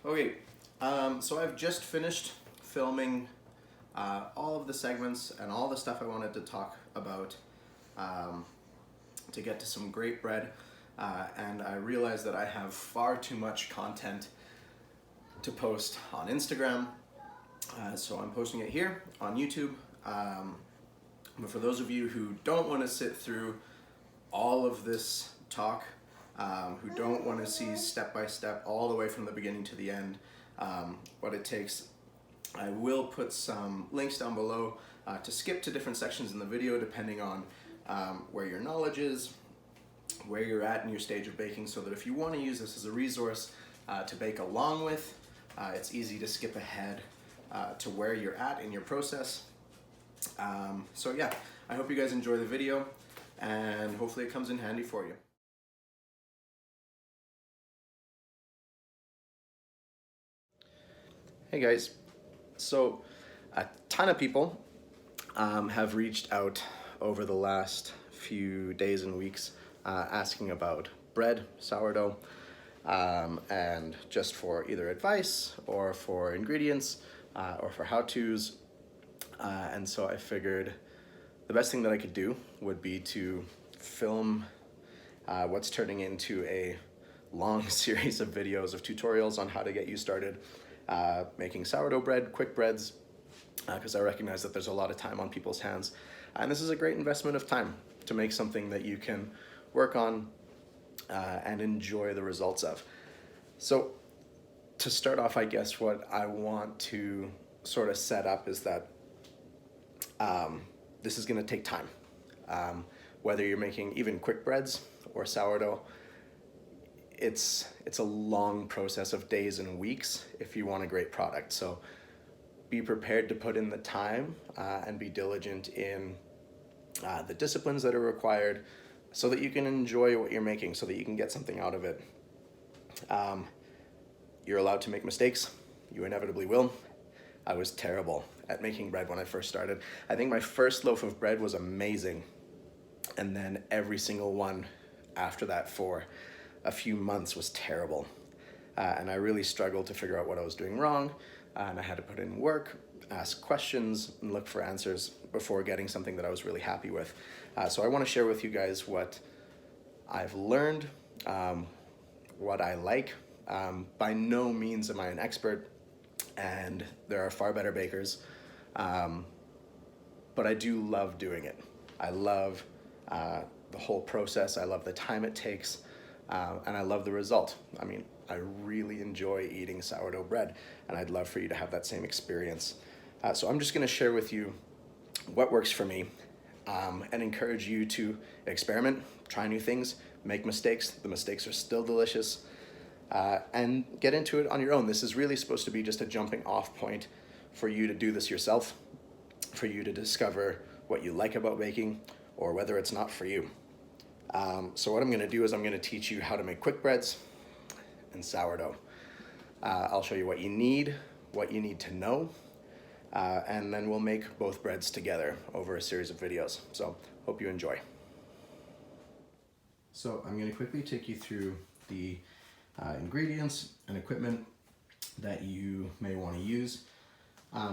Okay, so I've just finished filming all of the segments and all the stuff I wanted to talk about to get to some great bread, and I realized that I have far too much content to post on Instagram, so I'm posting it here on YouTube. But for those of you who don't want to sit through all of this talk, who don't want to see step by step all the way from the beginning to the end what it takes, I will put some links down below to skip to different sections in the video depending on where your knowledge is, where you're at in your stage of baking, so that if you want to use this as a resource to bake along with, it's easy to skip ahead to where you're at in your process. So yeah, I hope you guys enjoy the video and hopefully it comes in handy for you. Hey guys, so a ton of people have reached out over the last few days and weeks asking about bread, sourdough, and just for either advice or for ingredients or for how-tos. And so I figured the best thing that I could do would be to film what's turning into a long series of videos of tutorials on how to get you started making sourdough bread, quick breads, because I recognize that there's a lot of time on people's hands. And this is a great investment of time to make something that you can work on and enjoy the results of. So to start off, I guess what I want to sort of set up is that this is going to take time. Whether you're making even quick breads or sourdough, it's a long process of days and weeks if you want a great product. So be prepared to put in the time and be diligent in the disciplines that are required so that you can enjoy what you're making, so that you can get something out of it. You're allowed to make mistakes. You inevitably will. I was terrible at making bread when I first started. I think my first loaf of bread was amazing, and then every single one after that for a few months was terrible. And I really struggled to figure out what I was doing wrong, and I had to put in work, ask questions, and look for answers before getting something that I was really happy with. So I want to share with you guys what I've learned, what I like. By no means am I an expert, and there are far better bakers, but I do love doing it. I love the whole process. I love the time it takes, and I love the result. I mean, I really enjoy eating sourdough bread, and I'd love for you to have that same experience. So I'm just going to share with you what works for me, and encourage you to experiment, try new things, make mistakes. The mistakes are still delicious. And get into it on your own. This is really supposed to be just a jumping off point for you to do this yourself, for you to discover what you like about baking or whether it's not for you. So what I'm going to do is I'm going to teach you how to make quick breads and sourdough. I'll show you what you need to know, and then we'll make both breads together over a series of videos. So hope you enjoy. So I'm going to quickly take you through the ingredients and equipment that you may want to use.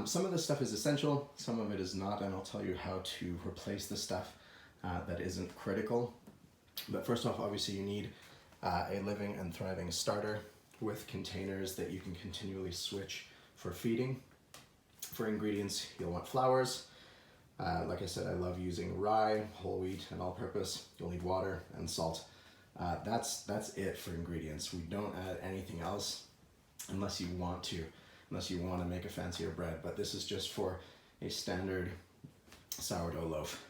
Some of this stuff is essential, some of it is not, and I'll tell you how to replace the stuff that isn't critical. But first off, obviously you need a living and thriving starter with containers that you can continually switch for feeding. For ingredients, you'll want flours. Like I said, I love using rye, whole wheat, and all-purpose. You'll need water and salt. That's it for ingredients. We don't add anything else unless you want to make a fancier bread, but this is just for a standard sourdough loaf.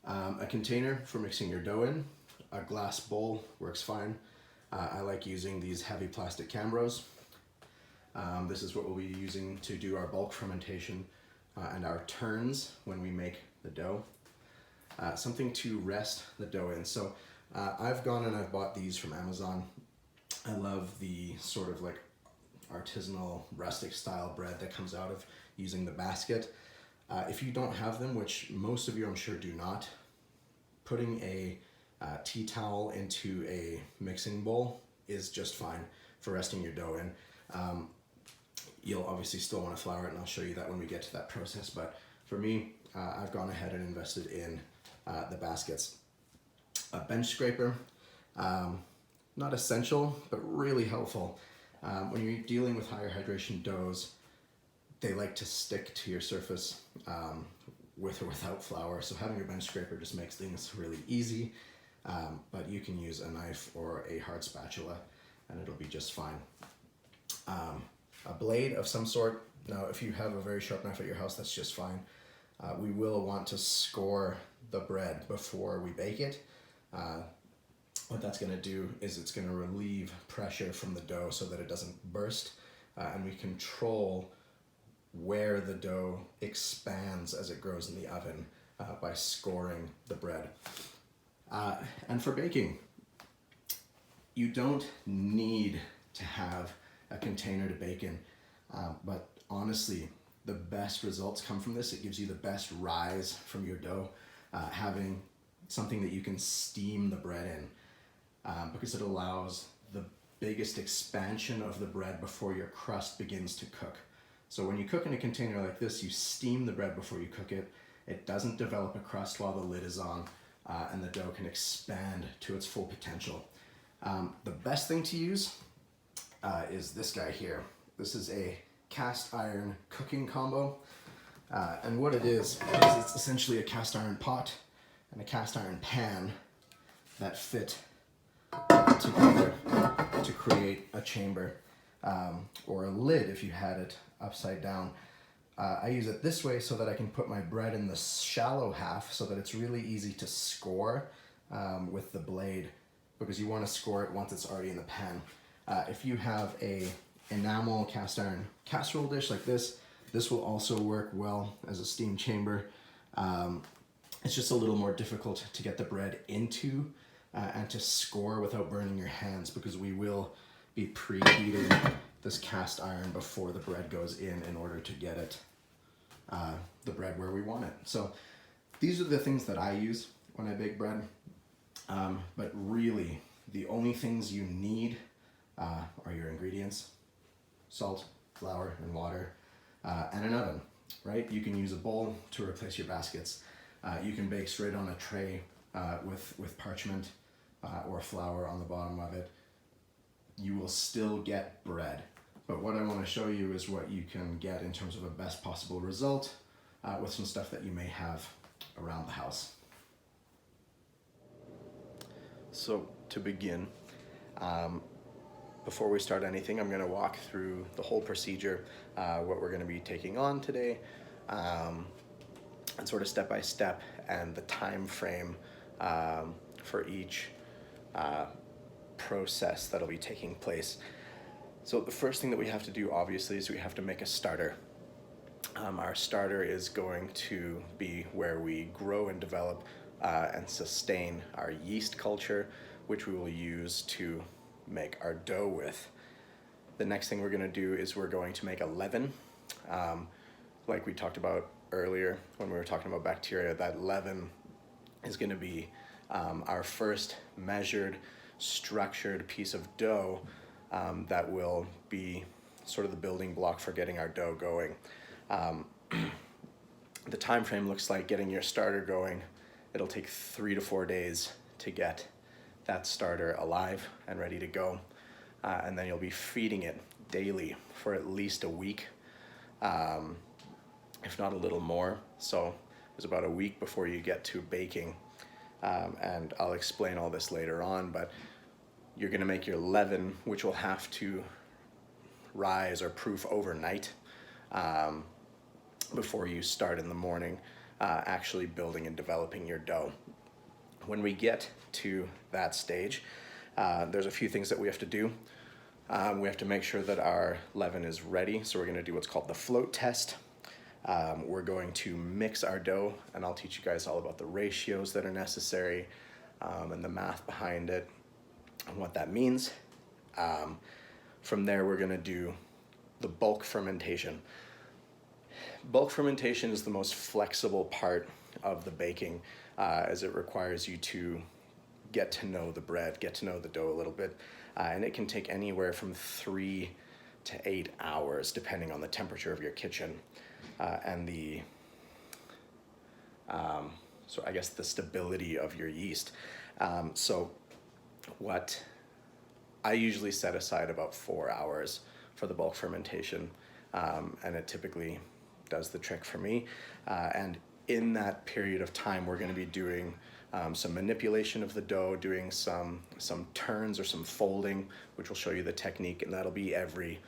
A container for mixing your dough in. A glass bowl works fine. I like using these heavy plastic Cambros. This is what we'll be using to do our bulk fermentation and our turns when we make the dough. Something to rest the dough in. So I've gone and I've bought these from Amazon. I love the sort of like artisanal rustic style bread that comes out of using the basket. If you don't have them, which most of you I'm sure do not, putting a tea towel into a mixing bowl is just fine for resting your dough in. You'll obviously still want to flour it, and I'll show you that when we get to that process. But for me, I've gone ahead and invested in the baskets. A bench scraper, not essential, but really helpful. When you're dealing with higher hydration doughs, they like to stick to your surface with or without flour. So having a bench scraper just makes things really easy. But you can use a knife or a hard spatula and it'll be just fine. A blade of some sort. Now, if you have a very sharp knife at your house, that's just fine. We will want to score the bread before we bake it. What that's going to do is it's going to relieve pressure from the dough so that it doesn't burst, and we control where the dough expands as it grows in the oven by scoring the bread. And for baking, you don't need to have a container to bake in, but honestly, the best results come from this. It gives you the best rise from your dough, having something that you can steam the bread in, because it allows the biggest expansion of the bread before your crust begins to cook. So when you cook in a container like this, you steam the bread before you cook it. It doesn't develop a crust while the lid is on, and the dough can expand to its full potential. The best thing to use is this guy here. This is a cast iron cooking combo, and what it is it's essentially a cast iron pot and a cast iron pan that fit together to create a chamber, or a lid if you had it upside down. I use it this way so that I can put my bread in the shallow half so that it's really easy to score with the blade, because you want to score it once it's already in the pan. If you have a enamel cast iron casserole dish like this will also work well as a steam chamber. It's just a little more difficult to get the bread into and to score without burning your hands, because we will be preheating this cast iron before the bread goes in order to get it, the bread where we want it. So these are the things that I use when I bake bread, but really the only things you need are your ingredients: salt, flour, and water, and an oven, right? You can use a bowl to replace your baskets. You can bake straight on a tray with parchment or flour on the bottom of it. You will still get bread. But what I want to show you is what you can get in terms of a best possible result with some stuff that you may have around the house. So to begin, before we start anything, I'm going to walk through the whole procedure, what we're going to be taking on today, and sort of step by step, and the time frame for each process that'll be taking place. So the first thing that we have to do, obviously, is we have to make a starter. Our starter is going to be where we grow and develop and sustain our yeast culture, which we will use to make our dough with. The next thing we're going to do is we're going to make a leaven. Like we talked about earlier when we were talking about bacteria, that leaven is going to be our first measured, structured piece of dough that will be sort of the building block for getting our dough going. The time frame looks like getting your starter going. It'll take 3 to 4 days to get that starter alive and ready to go, and then you'll be feeding it daily for at least a week, if not a little more. So it's about a week before you get to baking, and I'll explain all this later on, but you're going to make your leaven, which will have to rise or proof overnight before you start in the morning actually building and developing your dough. When we get to that stage, there's a few things that we have to do. We have to make sure that our leaven is ready, so we're going to do what's called the float test. We're going to mix our dough, and I'll teach you guys all about the ratios that are necessary and the math behind it and what that means. From there, we're going to do the bulk fermentation. Bulk fermentation is the most flexible part of the baking, as it requires you to get to know the bread, get to know the dough a little bit, and it can take anywhere from 3 to 8 hours, depending on the temperature of your kitchen and the, so I guess the stability of your yeast. So what I usually set aside about 4 hours for the bulk fermentation, and it typically does the trick for me. And in that period of time, we're going to be doing some manipulation of the dough, doing some turns or some folding, which will show you the technique, and that'll be every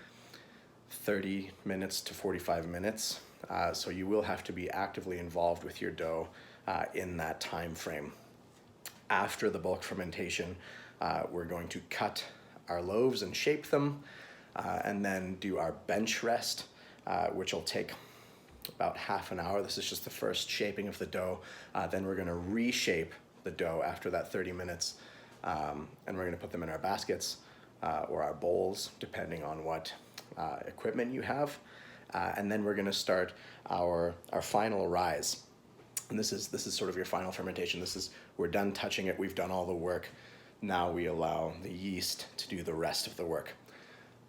30 minutes to 45 minutes. So you will have to be actively involved with your dough in that time frame. After the bulk fermentation, we're going to cut our loaves and shape them, and then do our bench rest, which will take about half an hour. This is just the first shaping of the dough. Then we're gonna reshape the dough after that 30 minutes, and we're gonna put them in our baskets or our bowls, depending on what equipment you have. And then we're gonna start our final rise. And this is sort of your final fermentation. We're done touching it, we've done all the work. Now we allow the yeast to do the rest of the work.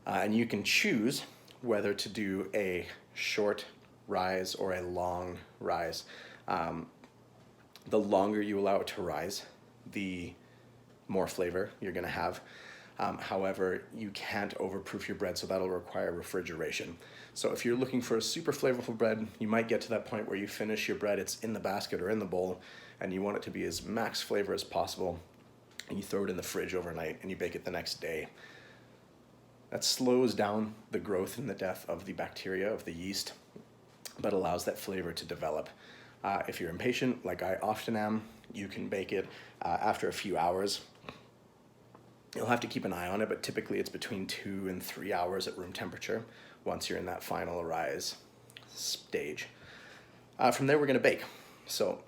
And you can choose whether to do a short rise or a long rise. The longer you allow it to rise, the more flavor you're gonna have. However, you can't overproof your bread, so that'll require refrigeration. So if you're looking for a super flavorful bread, you might get to that point where you finish your bread, it's in the basket or in the bowl, and you want it to be as max flavor as possible, and you throw it in the fridge overnight and you bake it the next day. That slows down the growth and the death of the bacteria, of the yeast, but allows that flavor to develop. If you're impatient, like I often am, you can bake it after a few hours. You'll have to keep an eye on it, but typically it's between 2 and 3 hours at room temperature once you're in that final rise stage. From there, we're gonna bake. So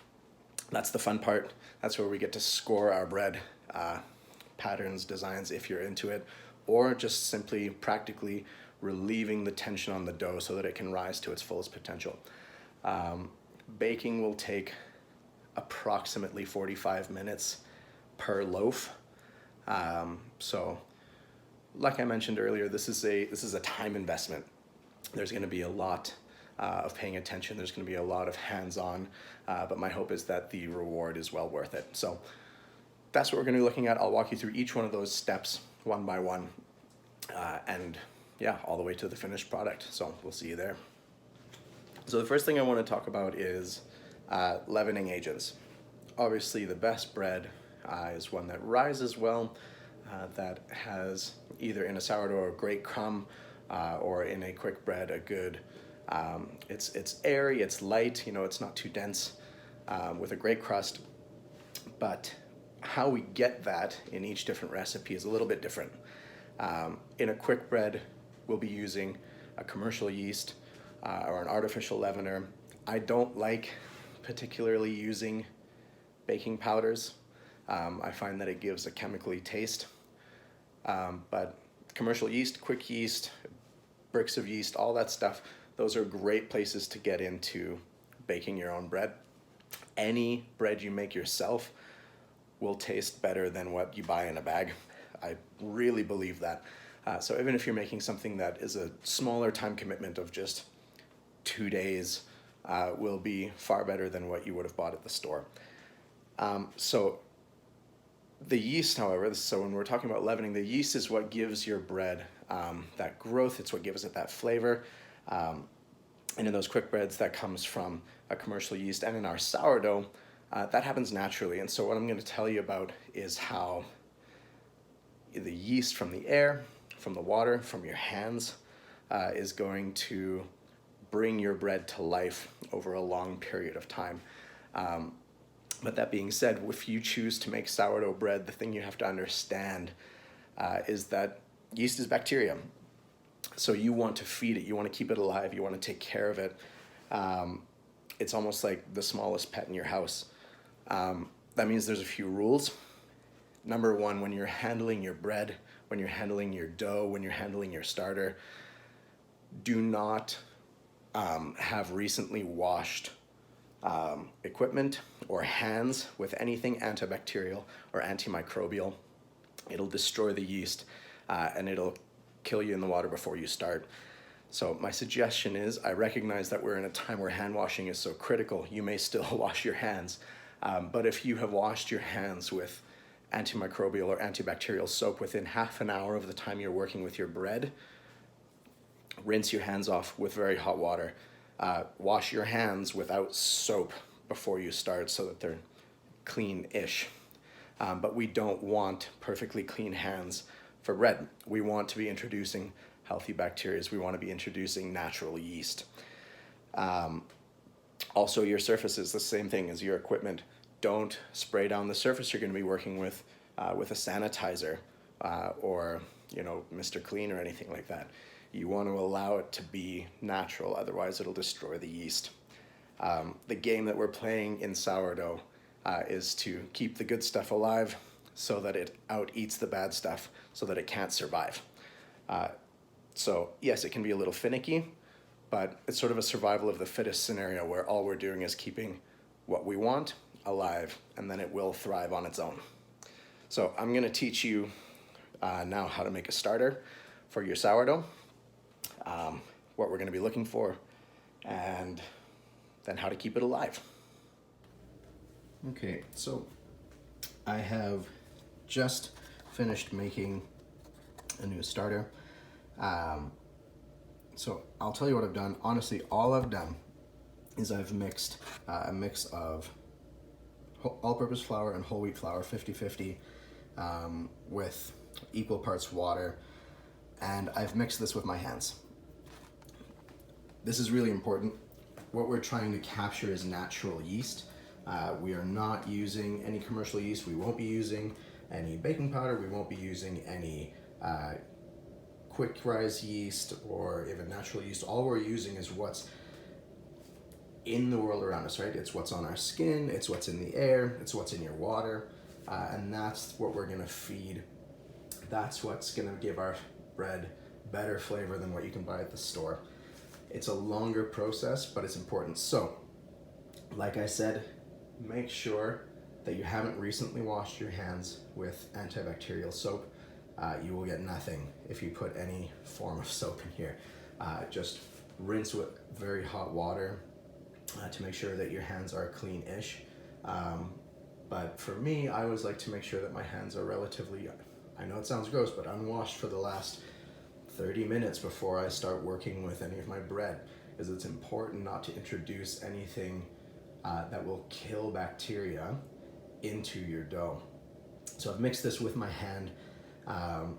that's the fun part. That's where we get to score our bread, patterns, designs, if you're into it, or just simply practically relieving the tension on the dough so that it can rise to its fullest potential. Baking will take approximately 45 minutes per loaf. So like I mentioned earlier, this is a time investment. There's going to be a lot of paying attention. There's going to be a lot of hands-on, but my hope is that the reward is well worth it. So that's what we're going to be looking at. I'll walk you through each one of those steps one by one, and yeah, all the way to the finished product. So we'll see you there. So the first thing I want to talk about is leavening agents. Obviously, the best bread is one that rises well, that has either in a sourdough a great crumb, or in a quick bread a good, it's airy, it's light, it's not too dense, with a great crust. But how we get that in each different recipe is a little bit different. In a quick bread, we'll be using a commercial yeast or an artificial leavener. I don't like particularly using baking powders. I find that it gives a chemically taste. But commercial yeast, quick yeast, bricks of yeast, all that stuff, those are great places to get into baking your own bread. Any bread you make yourself will taste better than what you buy in a bag. I really believe that. So even if you're making something that is a smaller time commitment of just 2 days, will be far better than what you would have bought at the store. So the yeast, however, so when we're talking about leavening, the yeast is what gives your bread that growth. It's what gives it that flavor. And in those quick breads, that comes from a commercial yeast. And in our sourdough, that happens naturally. And so what I'm going to tell you about is how the yeast from the air, from the water, from your hands, is going to bring your bread to life over a long period of time. But that being said, if you choose to make sourdough bread, the thing you have to understand is that yeast is bacteria. So you want to feed it, you want to keep it alive, you want to take care of it. It's almost like the smallest pet in your house. That means there's a few rules. Number one, when you're handling your bread, when you're handling your dough, when you're handling your starter, do not have recently washed equipment or hands with anything antibacterial or antimicrobial. It'll destroy the yeast, and it'll kill you in the water before you start. So my suggestion is, I recognize that we're in a time where hand washing is so critical. You may still wash your hands, but if you have washed your hands with antimicrobial or antibacterial soap within half an hour of the time you're working with your bread, rinse your hands off with very hot water. Wash your hands without soap before you start so that they're clean-ish. But we don't want perfectly clean hands for bread. We want to be introducing healthy bacteria. We want to be introducing natural yeast. Also, your surfaces, the same thing as your equipment. Don't spray down the surface you're going to be working with a sanitizer or Mr. Clean or anything like that. You want to allow it to be natural, otherwise it'll destroy the yeast. The game that we're playing in sourdough is to keep the good stuff alive so that it out-eats the bad stuff so that it can't survive. So yes, it can be a little finicky, but it's sort of a survival of the fittest scenario where all we're doing is keeping what we want alive, and then it will thrive on its own. So I'm going to teach you now how to make a starter for your sourdough, what we're going to be looking for, and then how to keep it alive. Okay, so I have just finished making a new starter. So I'll tell you what I've done. Honestly, all I've done is I've mixed a mix of all-purpose flour and whole wheat flour, 50-50, with equal parts water, and I've mixed this with my hands. This is really important. What we're trying to capture is natural yeast. We are not using any commercial yeast. We won't be using any baking powder. We won't be using any quick rise yeast or even natural yeast. All we're using is what's in the world around us, right? It's what's on our skin, it's what's in the air, it's what's in your water, and that's what we're gonna feed. That's what's gonna give our bread better flavor than what you can buy at the store. It's a longer process, but it's important. So, like I said, make sure that you haven't recently washed your hands with antibacterial soap. You will get nothing if you put any form of soap in here. Just rinse with very hot water to make sure that your hands are clean-ish. But for me, I always like to make sure that my hands are relatively, I know it sounds gross, but unwashed for the last 30 minutes before I start working with any of my bread, because it's important not to introduce anything that will kill bacteria into your dough. So I've mixed this with my hand, and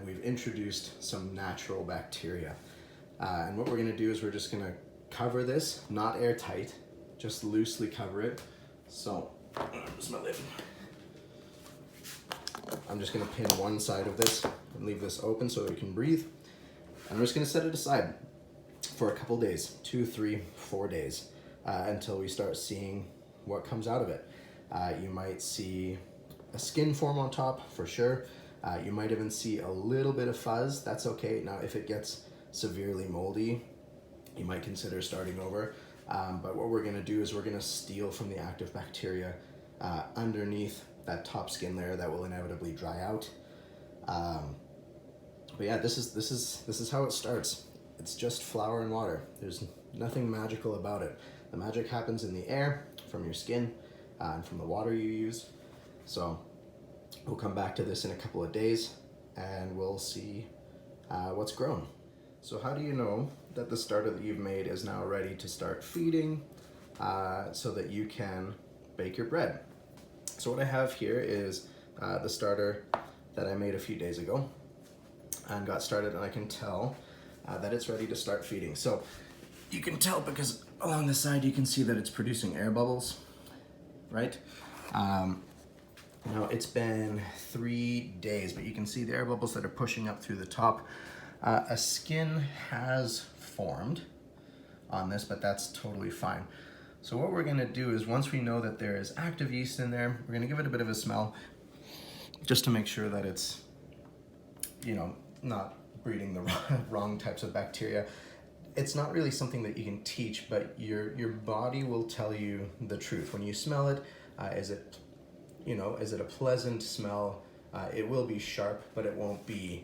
we've introduced some natural bacteria. And what we're gonna do is we're just gonna cover this, not airtight, just loosely cover it. So, here's my Leaven. I'm just gonna pin one side of this and leave this open so that we can breathe. And I'm just gonna set it aside for a couple days, 2, 3, 4 days, until we start seeing what comes out of it. You might see a skin form on top for sure. You might even see a little bit of fuzz. That's okay. Now, if it gets severely moldy, you might consider starting over. But what we're gonna do is we're gonna steal from the active bacteria underneath that top skin layer that will inevitably dry out. But yeah, this is how it starts. It's just flour and water. There's nothing magical about it. The magic happens in the air, from your skin, and from the water you use. So we'll come back to this in a couple of days and we'll see what's grown. So how do you know that the starter that you've made is now ready to start feeding so that you can bake your bread? So what I have here is the starter that I made a few days ago and got started, and I can tell that it's ready to start feeding. So you can tell because along the side you can see that it's producing air bubbles, right? Now it's been 3 days, but you can see the air bubbles that are pushing up through the top. A skin has formed on this, but that's totally fine. So what we're gonna do is, once we know that there is active yeast in there, we're gonna give it a bit of a smell just to make sure that it's, not breeding the wrong types of bacteria. It's not really something that you can teach, but your body will tell you the truth. When you smell it, is it a pleasant smell? It will be sharp, but it won't be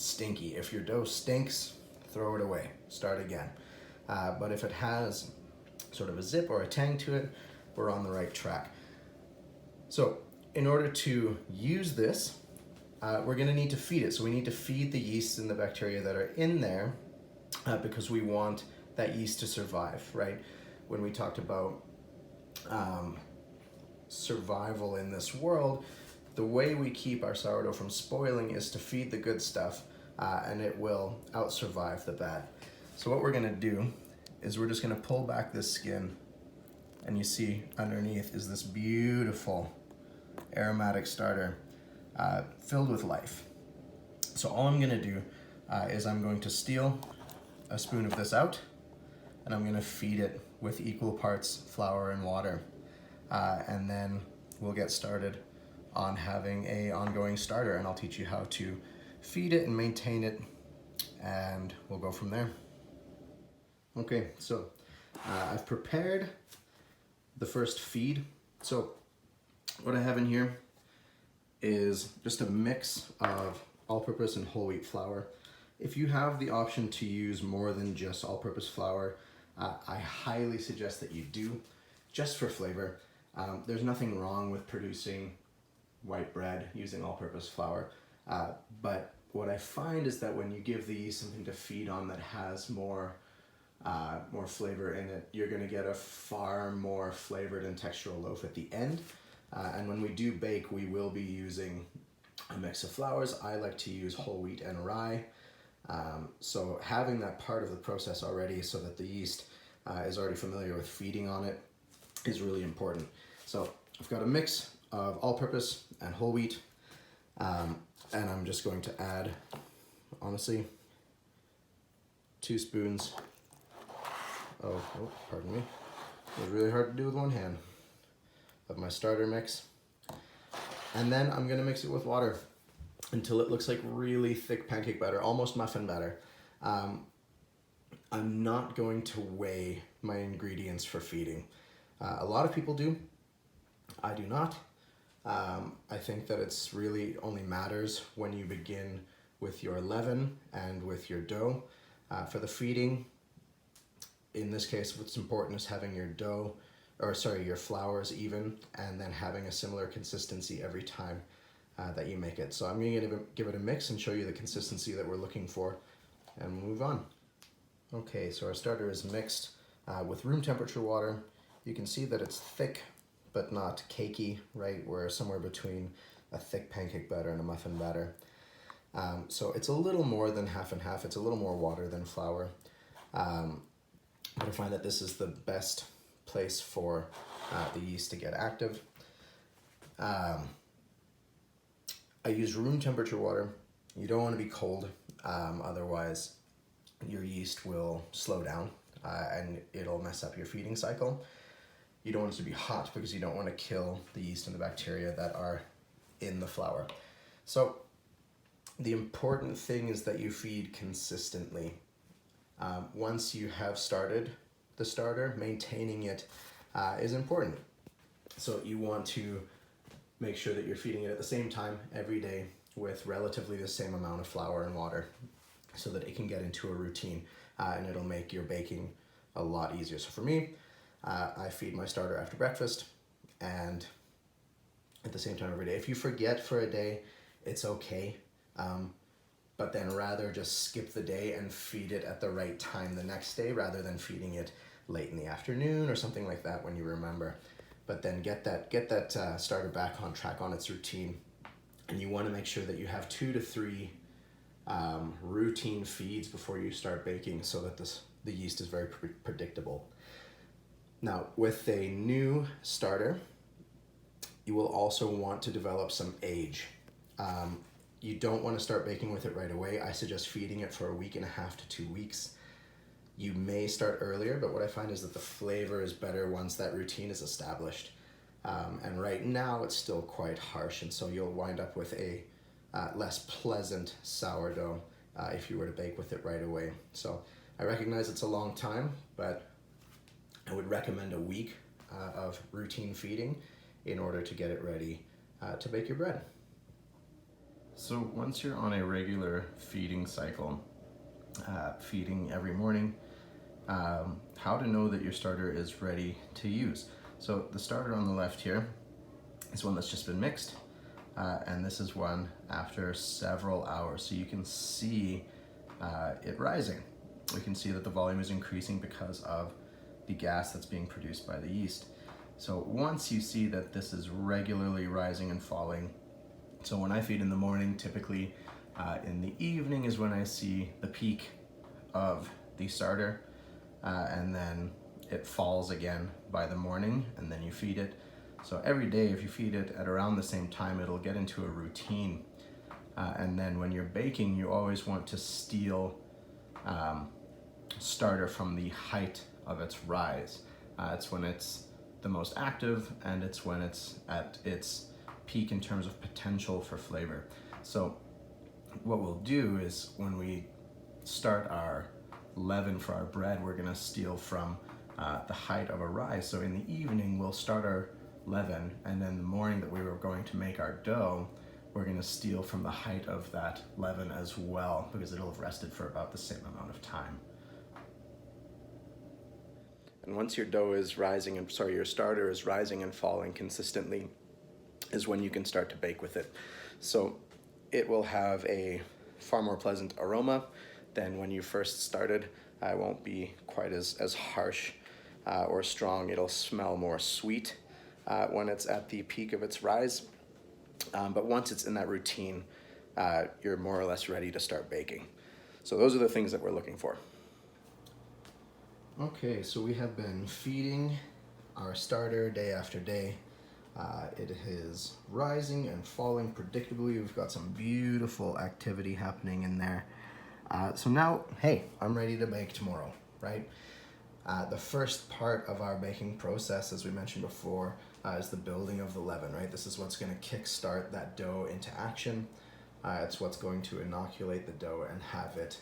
stinky. If your dough stinks, throw it away, start again. But if it has sort of a zip or a tang to it, we're on the right track. So in order to use this, we're gonna need to feed it. So we need to feed the yeast and the bacteria that are in there because we want that yeast to survive, right? When we talked about survival in this world, the way we keep our sourdough from spoiling is to feed the good stuff, and it will out-survive the bad. So what we're gonna do is we're just gonna pull back this skin, and you see underneath is this beautiful aromatic starter filled with life. So all I'm gonna do is I'm going to steal a spoon of this out, and I'm gonna feed it with equal parts flour and water. And then we'll get started on having a ongoing starter, and I'll teach you how to feed it and maintain it, and we'll go from there. Okay, so I've prepared the first feed. So what I have in here is just a mix of all-purpose and whole wheat flour. If you have the option to use more than just all-purpose flour, I highly suggest that you do, just for flavor. There's nothing wrong with producing white bread using all-purpose flour, but what I find is that when you give the yeast something to feed on that has more flavor in it, you're going to get a far more flavored and textural loaf at the end. And when we do bake, we will be using a mix of flours. I like to use whole wheat and rye. So having that part of the process already so that the yeast is already familiar with feeding on it is really important. So I've got a mix of all-purpose and whole wheat, and I'm just going to add, honestly, 2 spoons of, pardon me, it was really hard to do with one hand, of my starter mix. And then I'm gonna mix it with water until it looks like really thick pancake batter, almost muffin batter. I'm not going to weigh my ingredients for feeding. A lot of people do. I do not. I think that it's really only matters when you begin with your leaven and with your dough. For the feeding, in this case, what's important is having your dough, or sorry, your flours even, and then having a similar consistency every time that you make it. So I'm going to give it a mix and show you the consistency that we're looking for, and we'll move on. Okay, so our starter is mixed with room temperature water. You can see that it's thick, but not cakey, right? We're somewhere between a thick pancake batter and a muffin batter. So it's a little more than half and half. It's a little more water than flour. But I find that this is the best place for the yeast to get active. I use room temperature water. You don't want to be cold, otherwise your yeast will slow down and it'll mess up your feeding cycle. You don't want it to be hot because you don't want to kill the yeast and the bacteria that are in the flour. So the important thing is that you feed consistently. Once you have started the starter, maintaining it is important. So you want to make sure that you're feeding it at the same time every day with relatively the same amount of flour and water so that it can get into a routine and it'll make your baking a lot easier. So for me, I feed my starter after breakfast and at the same time every day. If you forget for a day, it's okay. But then rather just skip the day and feed it at the right time the next day rather than feeding it late in the afternoon or something like that when you remember. But then get that starter back on track on its routine. And you want to make sure that you have 2 to 3 routine feeds before you start baking so that the yeast is very predictable. Now, with a new starter, you will also want to develop some age. You don't want to start baking with it right away. I suggest feeding it for a week and a half to 2 weeks. You may start earlier, but what I find is that the flavor is better once that routine is established. And right now it's still quite harsh, and so you'll wind up with a less pleasant sourdough if you were to bake with it right away. So I recognize it's a long time, but I would recommend a week of routine feeding in order to get it ready to bake your bread. So once you're on a regular feeding cycle, feeding every morning, how to know that your starter is ready to use. So the starter on the left here is one that's just been mixed, and this is one after several hours. So you can see it rising. We can see that the volume is increasing because of the gas that's being produced by the yeast. So once you see that this is regularly rising and falling, so when I feed in the morning, typically in the evening is when I see the peak of the starter, and then it falls again by the morning, and then you feed it. So every day, if you feed it at around the same time, it'll get into a routine. And then when you're baking, you always want to steal starter from the height of its rise. It's when it's the most active, and it's when it's at its peak in terms of potential for flavor. So what we'll do is when we start our leaven for our bread, we're gonna steal from the height of a rise. So in the evening, we'll start our leaven, and then the morning that we were going to make our dough, we're gonna steal from the height of that leaven as well, because it'll have rested for about the same amount of time. And once your dough is rising, and your starter is rising and falling consistently, is when you can start to bake with it. So it will have a far more pleasant aroma than when you first started. It won't be quite as harsh or strong. It'll smell more sweet when it's at the peak of its rise. But once it's in that routine, you're more or less ready to start baking. So those are the things that we're looking for. Okay, so we have been feeding our starter day after day. It is rising and falling predictably. We've got some beautiful activity happening in there. So now, hey, I'm ready to bake tomorrow, right? The first part of our baking process, as we mentioned before, is the building of the leaven, right? This is what's going to kickstart that dough into action. It's what's going to inoculate the dough and have it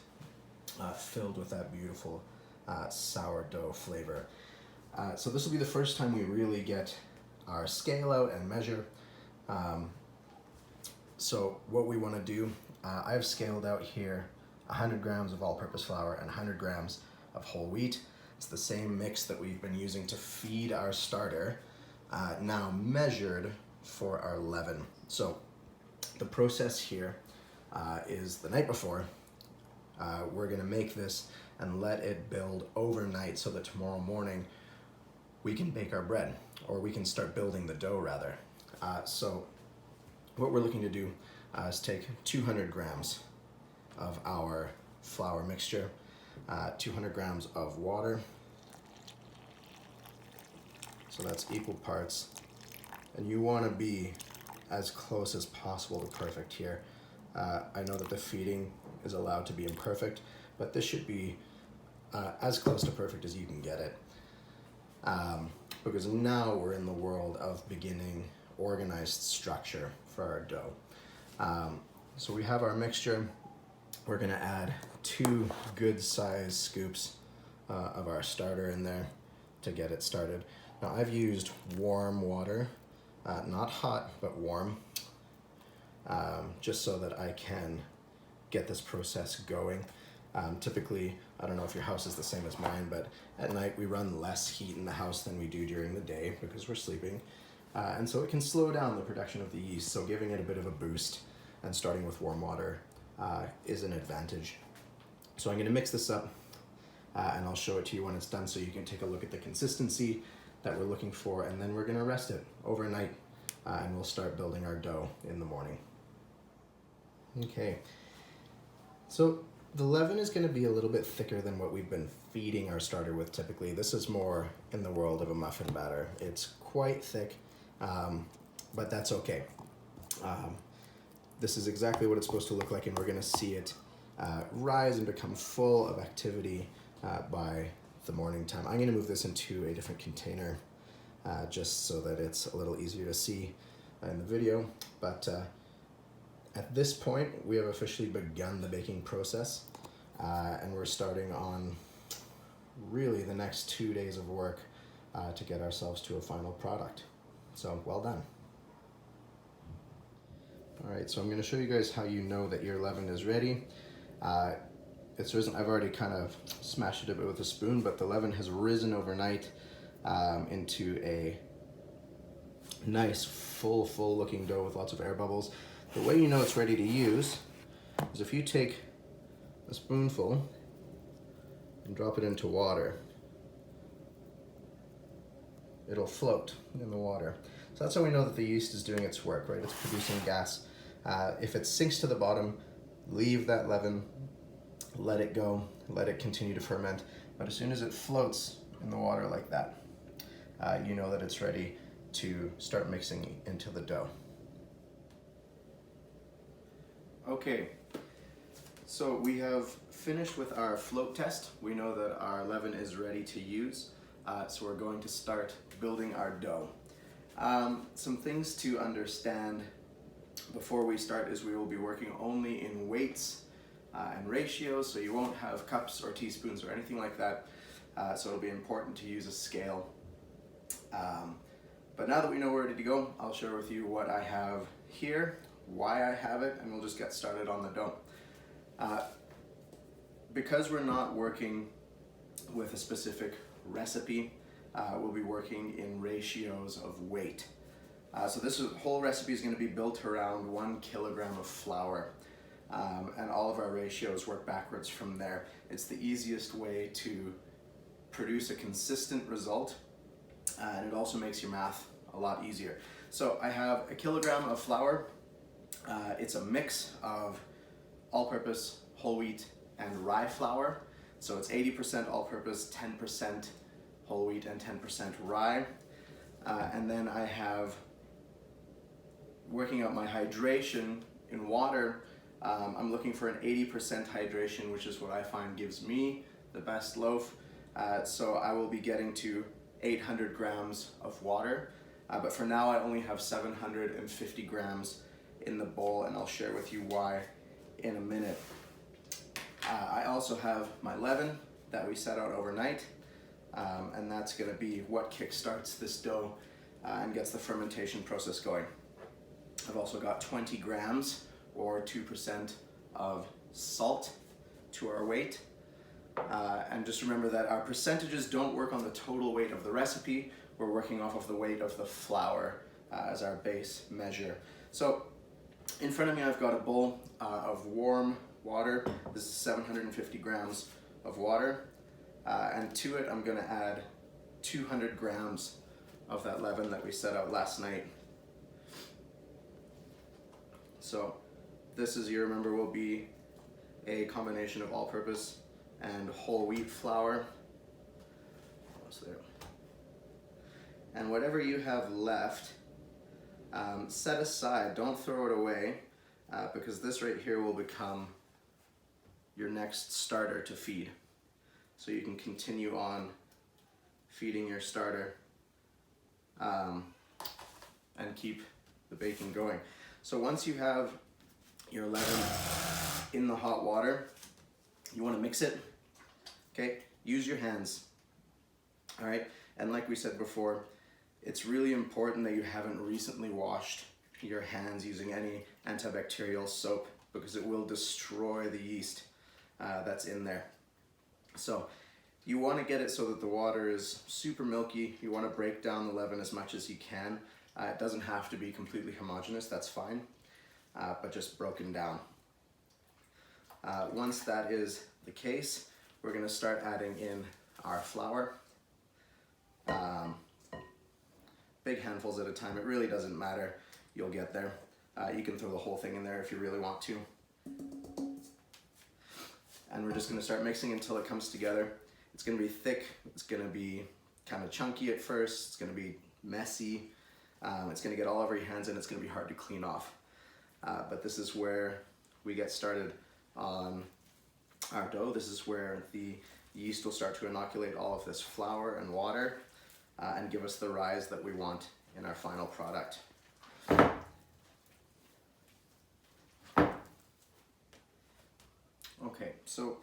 filled with that beautiful sourdough flavor. So this will be the first time we really get our scale out and measure. So what we want to do, I've scaled out here 100 grams of all-purpose flour and 100 grams of whole wheat. It's the same mix that we've been using to feed our starter, now measured for our leaven. So the process here is the night before, we're gonna make this and let it build overnight so that tomorrow morning we can bake our bread, or we can start building the dough rather. So what we're looking to do is take 200 grams of our flour mixture, 200 grams of water, so that's equal parts, and you want to be as close as possible to perfect here. I know that the feeding is allowed to be imperfect, but this should be as close to perfect as you can get it, because now we're in the world of beginning organized structure for our dough. So we have our mixture. We're gonna add 2 good sized scoops of our starter in there to get it started. Now I've used warm water, not hot, but warm, just so that I can get this process going. Typically, I don't know if your house is the same as mine, but at night we run less heat in the house than we do during the day because we're sleeping. And so it can slow down the production of the yeast, so giving it a bit of a boost and starting with warm water is an advantage. So I'm gonna mix this up and I'll show it to you when it's done so you can take a look at the consistency that we're looking for, and then we're gonna rest it overnight and we'll start building our dough in the morning. Okay, so the leaven is gonna be a little bit thicker than what we've been feeding our starter with typically. This is more in the world of a muffin batter. It's quite thick, but that's okay. This is exactly what it's supposed to look like, and we're gonna see it rise and become full of activity by the morning time. I'm gonna move this into a different container just so that it's a little easier to see in the video. But at this point, we have officially begun the baking process, and we're starting on really the next 2 days of work to get ourselves to a final product. So well done. All right, so I'm going to show you guys how you know that your leaven is ready. It's risen. I've already kind of smashed it a bit with a spoon, but the leaven has risen overnight into a nice full looking dough with lots of air bubbles. The way you know it's ready to use is if you take a spoonful and drop it into water. It'll float in the water. So that's how we know that the yeast is doing its work, right? It's producing gas. If it sinks to the bottom, leave that leaven, let it go, let it continue to ferment. But as soon as it floats in the water like that, you know that it's ready to start mixing into the dough. Okay, so we have finished with our float test. We know that our leaven is ready to use, so we're going to start building our dough. Some things to understand before we start is we will be working only in weights and ratios, so you won't have cups or teaspoons or anything like that, so it'll be important to use a scale. But now that we know we're ready to go, I'll share with you what I have here, why I have it, and we'll just get started on the dough. Because we're not working with a specific recipe, we'll be working in ratios of weight. So this whole recipe is going to be built around 1 kilogram of flour, and all of our ratios work backwards from there. It's the easiest way to produce a consistent result, and it also makes your math a lot easier. So I have 1 kilogram of flour. It's a mix of all-purpose, whole wheat, and rye flour. So it's 80% all-purpose, 10% whole wheat, and 10% rye. And then I have, working out my hydration in water, I'm looking for an 80% hydration, which is what I find gives me the best loaf. So I will be getting to 800 grams of water. But for now, I only have 750 grams in the bowl, and I'll share with you why in a minute. I also have my leaven that we set out overnight, and that's going to be what kickstarts this dough and gets the fermentation process going. I've also got 20 grams or 2% of salt to our weight. And just remember that our percentages don't work on the total weight of the recipe. We're working off of the weight of the flour as our base measure. So in front of me, I've got a bowl of warm water. This is 750 grams of water. And to it, I'm gonna add 200 grams of that leaven that we set out last night. So this, as you remember, will be a combination of all-purpose and whole wheat flour. Almost there. And whatever you have left, set aside, don't throw it away, because this right here will become your next starter to feed. So you can continue on feeding your starter and keep the baking going. So once you have your leaven in the hot water, you want to mix it. Okay, use your hands. All right, and like we said before, it's really important that you haven't recently washed your hands using any antibacterial soap, because it will destroy the yeast that's in there. So you want to get it so that the water is super milky. You want to break down the leaven as much as you can. It doesn't have to be completely homogeneous, that's fine, but just broken down. Once that is the case, we're going to start adding in our flour. Big handfuls at a time, it really doesn't matter, you'll get there. You can throw the whole thing in there if you really want to. And we're just going to start mixing until it comes together. It's going to be thick, it's going to be kind of chunky at first, it's going to be messy, it's going to get all over your hands, and it's going to be hard to clean off. But this is where we get started on our dough. This is where the yeast will start to inoculate all of this flour and water and give us the rise that we want in our final product. Okay, so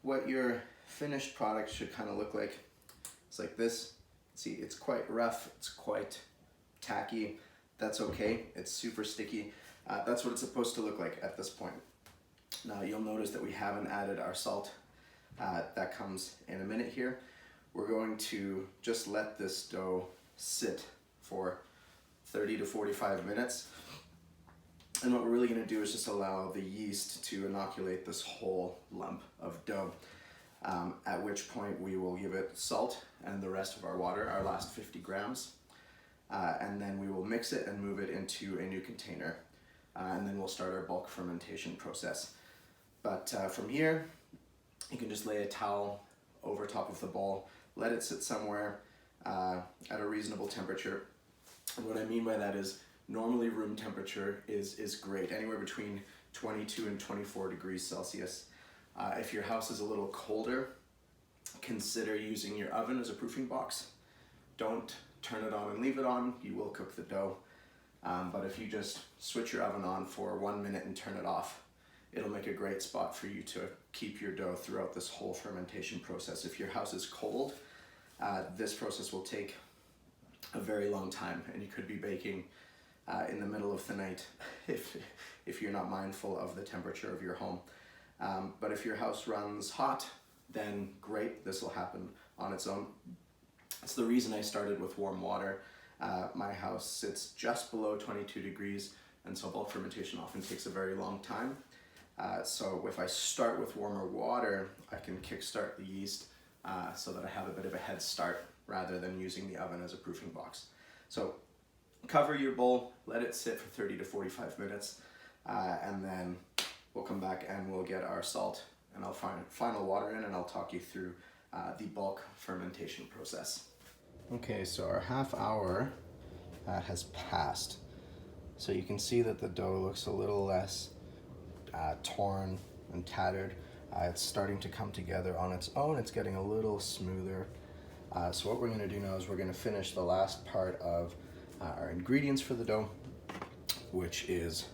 what your finished product should kind of look like, it's like this. See, it's quite rough, it's quite tacky. That's okay, it's super sticky. That's what it's supposed to look like at this point. Now you'll notice that we haven't added our salt. That comes in a minute here. We're going to just let this dough sit for 30 to 45 minutes. And what we're really going to do is just allow the yeast to inoculate this whole lump of dough. At which point we will give it salt and the rest of our water, our last 50 grams. And then we will mix it and move it into a new container. And then we'll start our bulk fermentation process. But from here, you can just lay a towel over top of the bowl, let it sit somewhere at a reasonable temperature. And what I mean by that is normally room temperature is great, anywhere between 22 and 24 degrees Celsius. If your house is a little colder, consider using your oven as a proofing box. Don't turn it on and leave it on, you will cook the dough. But if you just switch your oven on for 1 minute and turn it off, it'll make a great spot for you to keep your dough throughout this whole fermentation process. If your house is cold, this process will take a very long time, and you could be baking in the middle of the night if you're not mindful of the temperature of your home. But if your house runs hot, then great, this will happen on its own. That's the reason I started with warm water. My house sits just below 22 degrees, and so bulk fermentation often takes a very long time. So if I start with warmer water, I can kickstart the yeast so that I have a bit of a head start rather than using the oven as a proofing box. So cover your bowl, let it sit for 30 to 45 minutes, and then we'll come back and we'll get our salt and I'll find final water in, and I'll talk you through the bulk fermentation process. Okay, so our half hour has passed. So you can see that the dough looks a little less torn and tattered. It's starting to come together on its own. It's getting a little smoother. So what we're going to do now is we're going to finish the last part of our ingredients for the dough, which is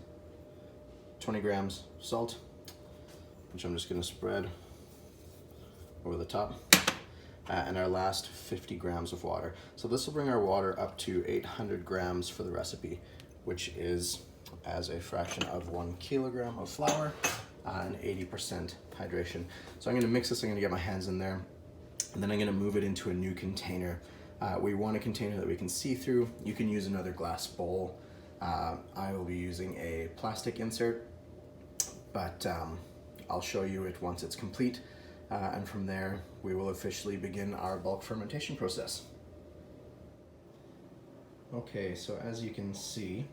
20 grams salt, which I'm just going to spread over the top, and our last 50 grams of water. So this will bring our water up to 800 grams for the recipe, which is as a fraction of 1 kilogram of flour and 80% hydration. So I'm going to mix this. I'm going to get my hands in there, and then I'm going to move it into a new container. We want a container that we can see through. You can use another glass bowl. I will be using a plastic insert, but I'll show you it once it's complete, and from there we will officially begin our bulk fermentation process. Okay, so as you can see,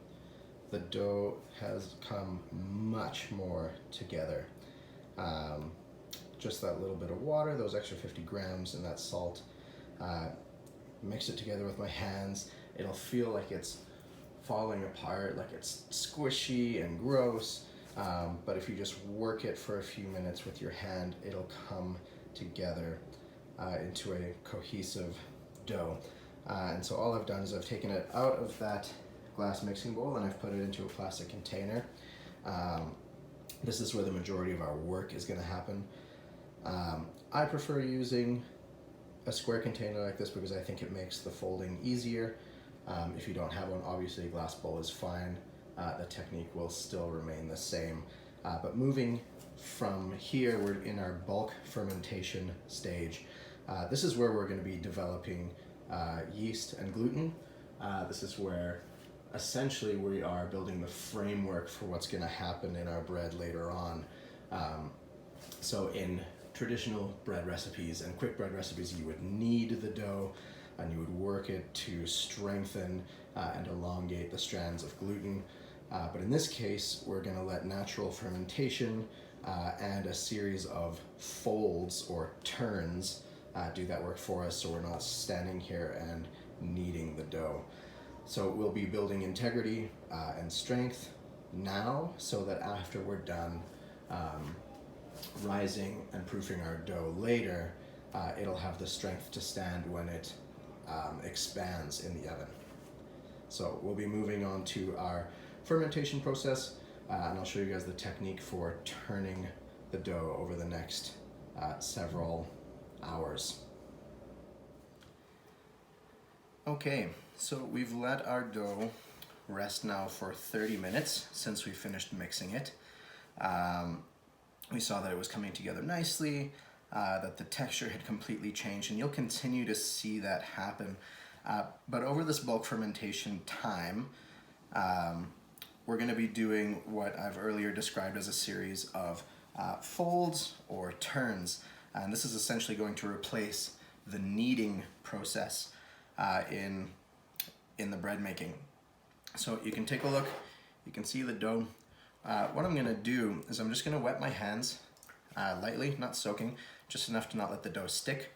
the dough has come much more together. Just that little bit of water, those extra 50 grams, and that salt. Mix it together with my hands. It'll feel like it's falling apart, like it's squishy and gross. But if you just work it for a few minutes with your hand, it'll come together into a cohesive dough. And so all I've done is I've taken it out of that glass mixing bowl and I've put it into a plastic container. This is where the majority of our work is going to happen. I prefer using a square container like this because I think it makes the folding easier. If you don't have one, obviously a glass bowl is fine. The technique will still remain the same. But moving from here, we're in our bulk fermentation stage. This is where we're going to be developing yeast and gluten. This is where essentially we are building the framework for what's going to happen in our bread later on. So in traditional bread recipes and quick bread recipes, you would knead the dough and you would work it to strengthen and elongate the strands of gluten. But in this case, we're going to let natural fermentation and a series of folds or turns do that work for us, so we're not standing here and kneading the dough. So we'll be building integrity and strength now, so that after we're done rising and proofing our dough later, it'll have the strength to stand when it expands in the oven. So we'll be moving on to our fermentation process, and I'll show you guys the technique for turning the dough over the next several hours. Okay, so we've let our dough rest now for 30 minutes since we finished mixing it. We saw that it was coming together nicely, that the texture had completely changed, and you'll continue to see that happen. But over this bulk fermentation time, we're going to be doing what I've earlier described as a series of folds or turns. And this is essentially going to replace the kneading process in the bread making. So you can take a look, you can see the dough. What I'm going to do is I'm just going to wet my hands lightly, not soaking, just enough to not let the dough stick.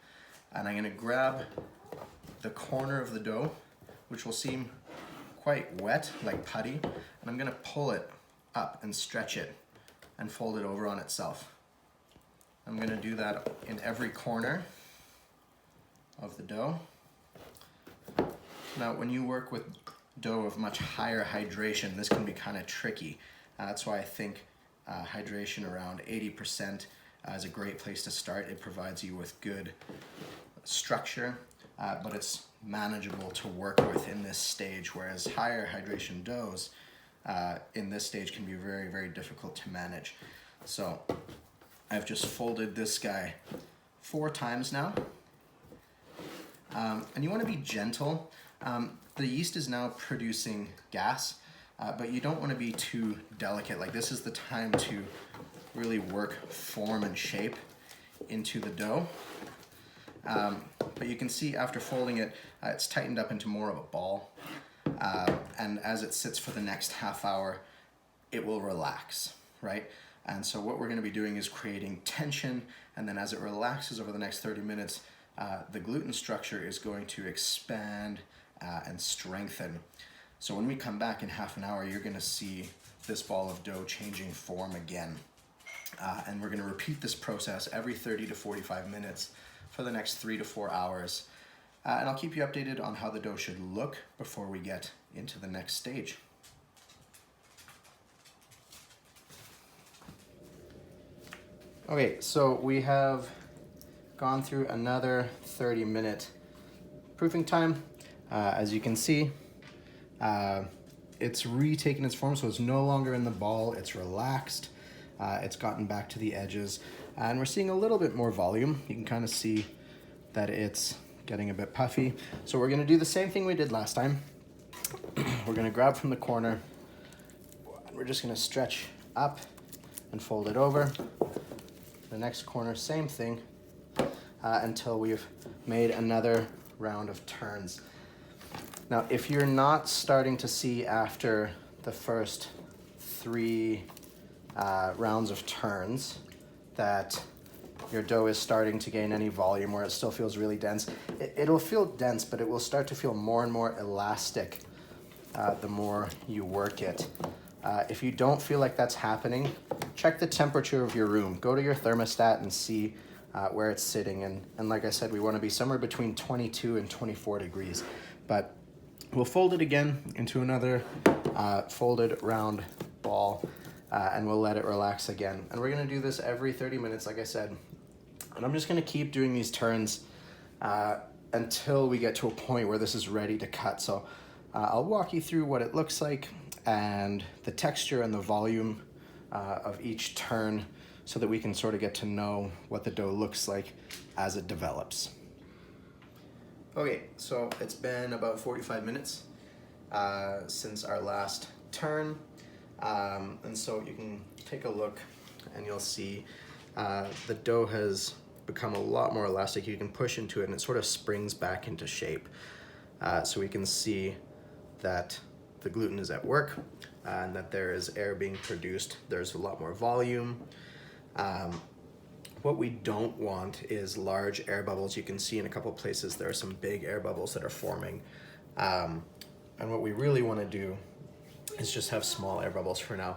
And I'm going to grab the corner of the dough, which will seem quite wet, like putty, and I'm going to pull it up and stretch it and fold it over on itself. I'm going to do that in every corner of the dough. Now, when you work with dough of much higher hydration, this can be kind of tricky. That's why I think hydration around 80% is a great place to start. It provides you with good structure, but it's manageable to work with in this stage, whereas higher hydration doughs in this stage can be very, very difficult to manage. So I've just folded this guy 4 times now. And you want to be gentle. The yeast is now producing gas, but you don't want to be too delicate. Like, this is the time to really work form and shape into the dough. But you can see after folding it, it's tightened up into more of a ball. And as it sits for the next half hour, it will relax, right? And so what we're going to be doing is creating tension, and then as it relaxes over the next 30 minutes, the gluten structure is going to expand and strengthen. So when we come back in half an hour, you're going to see this ball of dough changing form again. And we're going to repeat this process every 30 to 45 minutes for the next 3 to 4 hours. And I'll keep you updated on how the dough should look before we get into the next stage. Okay, so we have gone through another 30-minute proofing time. As you can see, it's retaken its form, so it's no longer in the ball, it's relaxed, it's gotten back to the edges, and we're seeing a little bit more volume. You can kind of see that it's getting a bit puffy. So we're gonna do the same thing we did last time. We're gonna grab from the corner, and we're just gonna stretch up and fold it over. The next corner, same thing, until we've made another round of turns. Now, if you're not starting to see after the first 3 rounds of turns that your dough is starting to gain any volume, where it still feels really dense, it'll feel dense, but it will start to feel more and more elastic the more you work it. If you don't feel like that's happening, check the temperature of your room. Go to your thermostat and see where it's sitting. And like I said, we want to be somewhere between 22 and 24 degrees. But we'll fold it again into another folded round ball, and we'll let it relax again. And we're going to do this every 30 minutes, like I said. And I'm just going to keep doing these turns until we get to a point where this is ready to cut. So I'll walk you through what it looks like and the texture and the volume of each turn, so that we can sort of get to know what the dough looks like as it develops. Okay, so it's been about 45 minutes since our last turn. And so you can take a look and you'll see the dough has become a lot more elastic. You can push into it and it sort of springs back into shape. So we can see that the gluten is at work and that there is air being produced. There's a lot more volume. What we don't want is large air bubbles. You can see in a couple places there are some big air bubbles that are forming. And what we really want to do is just have small air bubbles for now.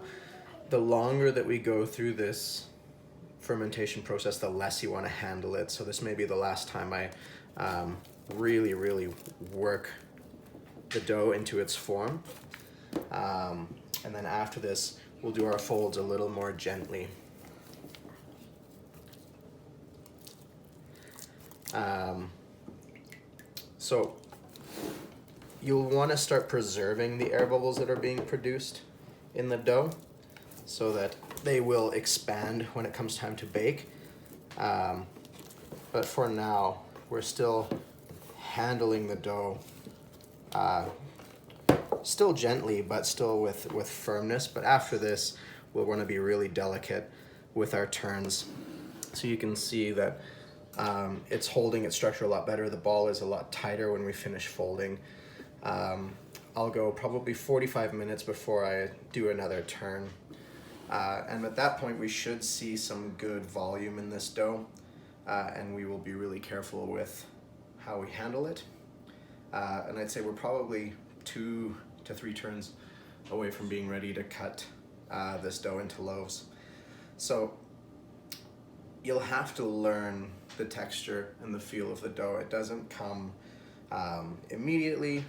The longer that we go through this fermentation process, the less you want to handle it. So this may be the last time I really work the dough into its form. And then after this, we'll do our folds a little more gently. So you'll want to start preserving the air bubbles that are being produced in the dough so that they will expand when it comes time to bake. But for now, we're still handling the dough still gently, but still with firmness. But after this, we'll want to be really delicate with our turns. So you can see that it's holding its structure a lot better. The ball is a lot tighter when we finish folding. I'll go probably 45 minutes before I do another turn. And at that point, we should see some good volume in this dough. And we will be really careful with how we handle it. And I'd say we're probably 2 to 3 turns away from being ready to cut this dough into loaves. So you'll have to learn the texture and the feel of the dough. It doesn't come immediately.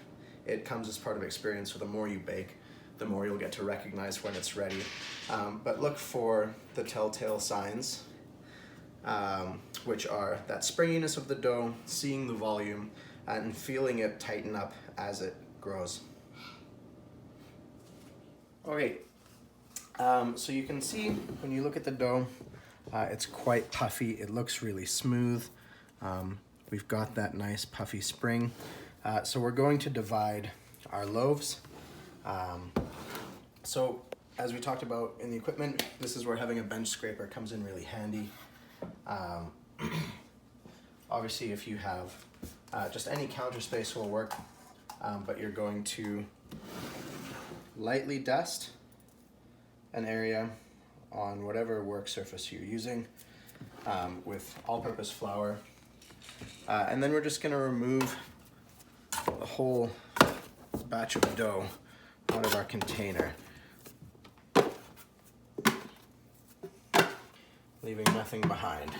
It comes as part of experience. So the more you bake, the more you'll get to recognize when it's ready. But look for the telltale signs, which are that springiness of the dough, seeing the volume, and feeling it tighten up as it grows. Okay, so you can see when you look at the dough, it's quite puffy. It looks really smooth. We've got that nice puffy spring. So we're going to divide our loaves. So as we talked about in the equipment, this is where having a bench scraper comes in really handy. Obviously, if you have just any counter space will work, but you're going to lightly dust an area on whatever work surface you're using with all-purpose flour. And then we're just going to remove the whole batch of dough out of our container, leaving nothing behind.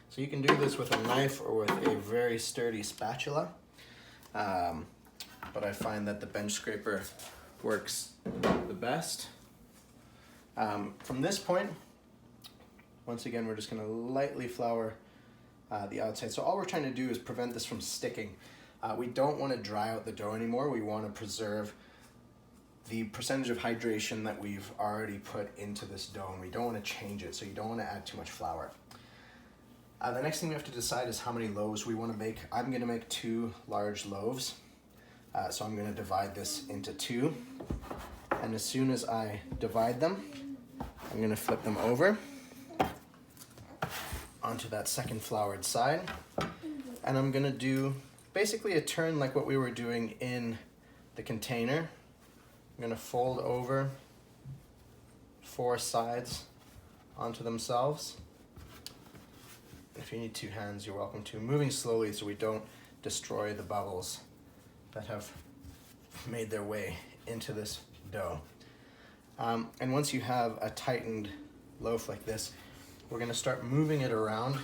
So you can do this with a knife or with a very sturdy spatula, but I find that the bench scraper works the best. From this point, once again, we're just going to lightly flour the outside. So all we're trying to do is prevent this from sticking. We don't want to dry out the dough anymore. We want to preserve the percentage of hydration that we've already put into this dough, and we don't want to change it, so you don't want to add too much flour. The next thing we have to decide is how many loaves we want to make. I'm going to make 2 large loaves, so I'm going to divide this into 2. And as soon as I divide them, I'm going to flip them over onto that second floured side. And I'm going to do basically a turn like what we were doing in the container. I'm going to fold over 4 sides onto themselves. If you need 2 hands, you're welcome to. Moving slowly so we don't destroy the bubbles that have made their way into this dough. And once you have a tightened loaf like this, we're going to start moving it around.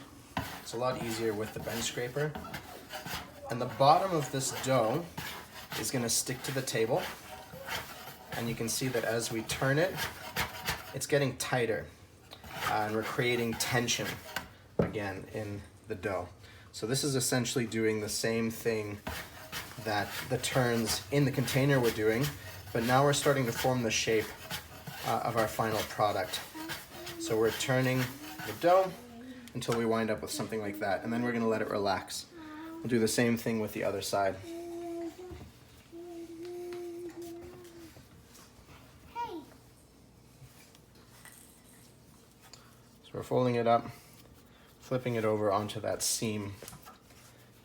It's a lot easier with the bench scraper. And the bottom of this dough is going to stick to the table. And you can see that as we turn it, it's getting tighter. And we're creating tension again in the dough. So this is essentially doing the same thing that the turns in the container were doing, but now we're starting to form the shape of our final product. So we're turning the dough until we wind up with something like that, and then we're going to let it relax. We'll do the same thing with the other side. So we're folding it up, flipping it over onto that seam,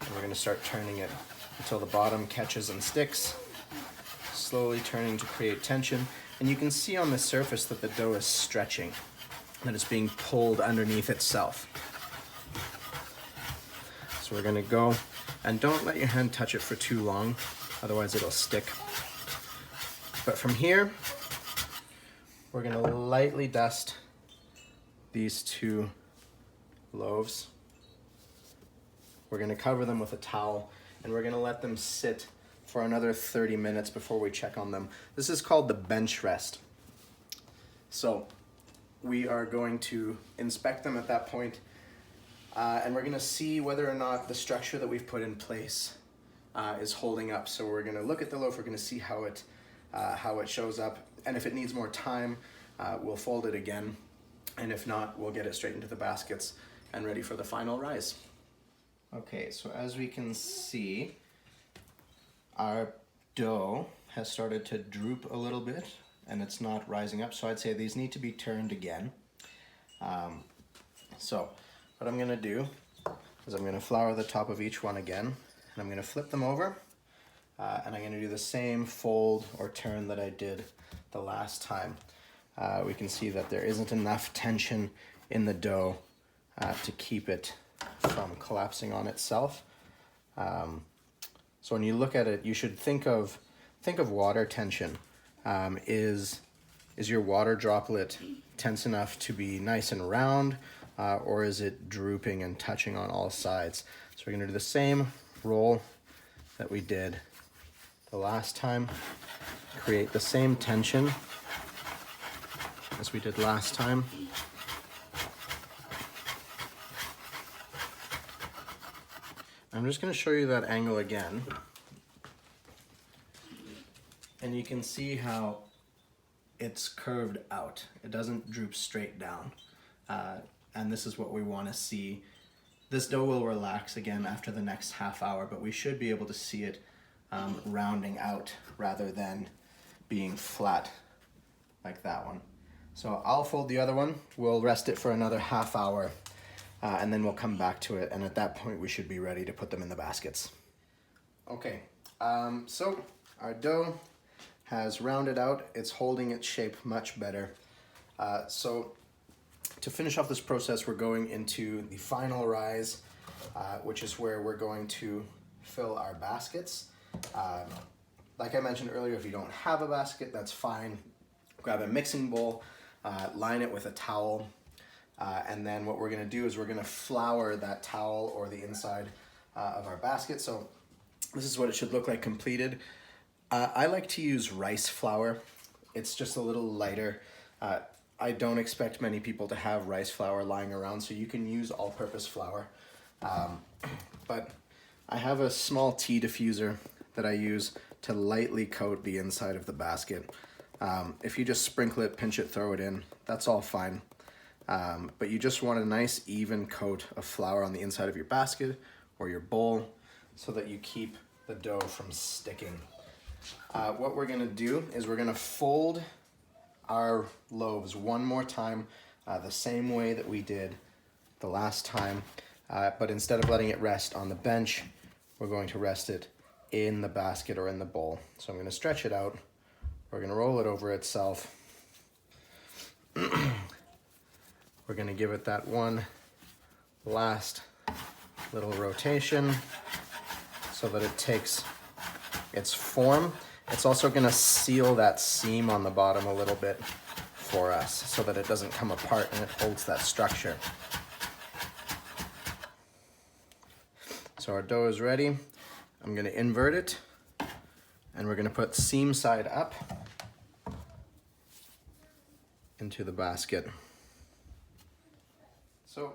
and we're going to start turning it until the bottom catches and sticks, slowly turning to create tension. And you can see on the surface that the dough is stretching, that it's being pulled underneath itself. So we're going to go, and don't let your hand touch it for too long, otherwise it'll stick. But from here, we're going to lightly dust these 2 loaves. We're going to cover them with a towel, and we're going to let them sit for another 30 minutes before we check on them. This is called the bench rest. So we are going to inspect them at that point and we're gonna see whether or not the structure that we've put in place is holding up. So we're gonna look at the loaf, we're gonna see how it shows up, and if it needs more time, we'll fold it again, and if not, we'll get it straight into the baskets and ready for the final rise. Okay, so as we can see, our dough has started to droop a little bit and it's not rising up, so I'd say these need to be turned again. So what I'm gonna do is I'm gonna flour the top of each one again, and I'm gonna flip them over, and I'm gonna do the same fold or turn that I did the last time. We can see that there isn't enough tension in the dough to keep it from collapsing on itself. So when you look at it, you should think of water tension. Is your water droplet tense enough to be nice and round, or is it drooping and touching on all sides? So we're gonna do the same roll that we did the last time, create the same tension as we did last time. I'm just going to show you that angle again, and you can see how it's curved out. It doesn't droop straight down, and this is what we want to see. This dough will relax again after the next half hour, but we should be able to see it rounding out rather than being flat like that one. So I'll fold the other one, we'll rest it for another half hour, and then we'll come back to it, and at that point we should be ready to put them in the baskets. Okay, so our dough has rounded out, it's holding its shape much better. So to finish off this process, we're going into the final rise, which is where we're going to fill our baskets. Like I mentioned earlier, if you don't have a basket, that's fine. Grab a mixing bowl, line it with a towel, and then what we're gonna do is we're gonna flour that towel or the inside of our basket. So this is what it should look like completed. I like to use rice flour. It's just a little lighter. I don't expect many people to have rice flour lying around, so you can use all-purpose flour. But I have a small tea diffuser that I use to lightly coat the inside of the basket. If you just sprinkle it, pinch it, throw it in, that's all fine. But you just want a nice even coat of flour on the inside of your basket or your bowl so that you keep the dough from sticking. What we're gonna do is we're gonna fold our loaves one more time, the same way that we did the last time, but instead of letting it rest on the bench, we're going to rest it in the basket or in the bowl. So I'm gonna stretch it out. We're gonna roll it over itself. We're gonna give it that one last little rotation so that it takes its form. It's also gonna seal that seam on the bottom a little bit for us so that it doesn't come apart and it holds that structure. So our dough is ready. I'm gonna invert it and we're gonna put seam side up into the basket. So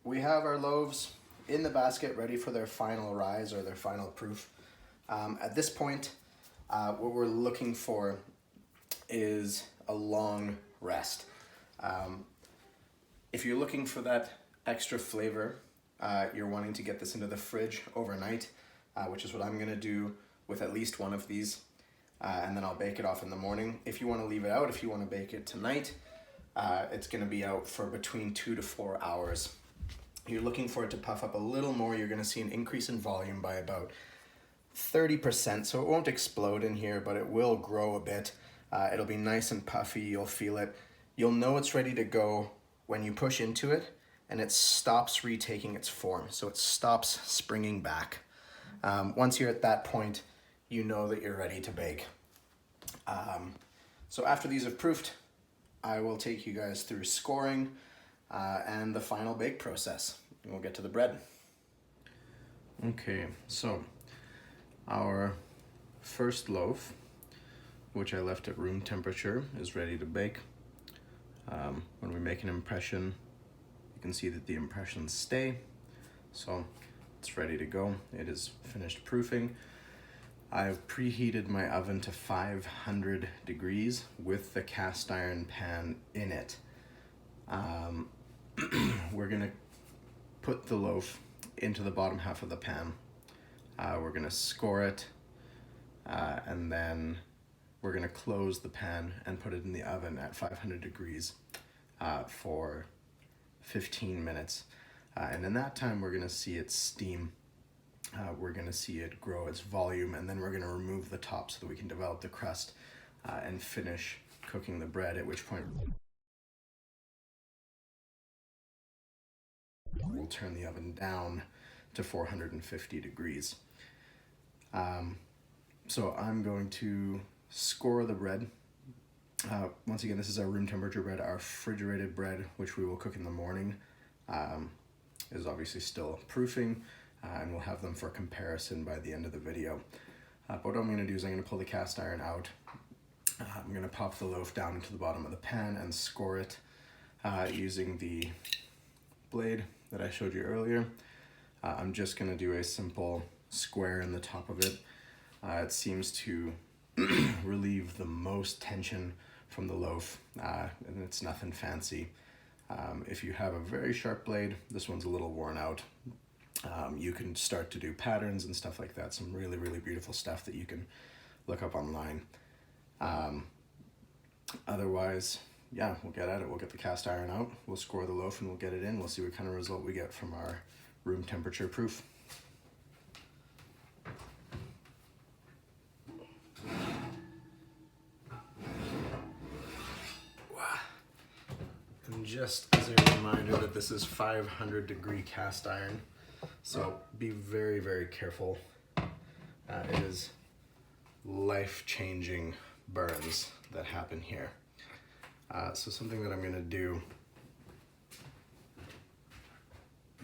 we have our loaves in the basket ready for their final rise or their final proof. At this point, what we're looking for is a long rest. If you're looking for that extra flavor, you're wanting to get this into the fridge overnight, which is what I'm gonna do with at least one of these, and then I'll bake it off in the morning. If you wanna leave it out, if you wanna bake it tonight, it's gonna be out for between 2 to 4 hours. You're looking for it to puff up a little more. You're gonna see an increase in volume by about 30%, so it won't explode in here, but it will grow a bit. It'll be nice and puffy, you'll feel it. You'll know it's ready to go when you push into it and it stops retaking its form, so it stops springing back. Once you're at that point, you know that you're ready to bake. So after these have proofed, I will take you guys through scoring and the final bake process. And we'll get to the bread. Okay, so our first loaf, which I left at room temperature, is ready to bake. When we make an impression, you can see that the impressions stay. So it's ready to go. It is finished proofing. I've preheated my oven to 500 degrees with the cast iron pan in it. We're gonna put the loaf into the bottom half of the pan. We're gonna score it, and then we're gonna close the pan and put it in the oven at 500 degrees for 15 minutes. And in that time, we're gonna see it steam. We're gonna see it grow its volume, and then we're gonna remove the top so that we can develop the crust and finish cooking the bread, at which point we'll turn the oven down to 450 degrees. So I'm going to score the bread. Once again, this is our room temperature bread. Our refrigerated bread, which we will cook in the morning, is obviously still proofing, and we'll have them for comparison by the end of the video. But what I'm going to do is I'm going to pull the cast iron out. I'm going to pop the loaf down into the bottom of the pan and score it using the blade that I showed you earlier. I'm just going to do a simple square in the top of it. It seems to relieve the most tension from the loaf, and it's nothing fancy. If you have a very sharp blade, this one's a little worn out. You can start to do patterns and stuff like that, some really, really beautiful stuff that you can look up online. Otherwise, yeah, we'll get at it. We'll get the cast iron out, we'll score the loaf, and we'll get it in. We'll see what kind of result we get from our room temperature proof. And just as a reminder that this is 500 degree cast iron, so be very, very careful. It is life-changing burns that happen here. So something that I'm gonna do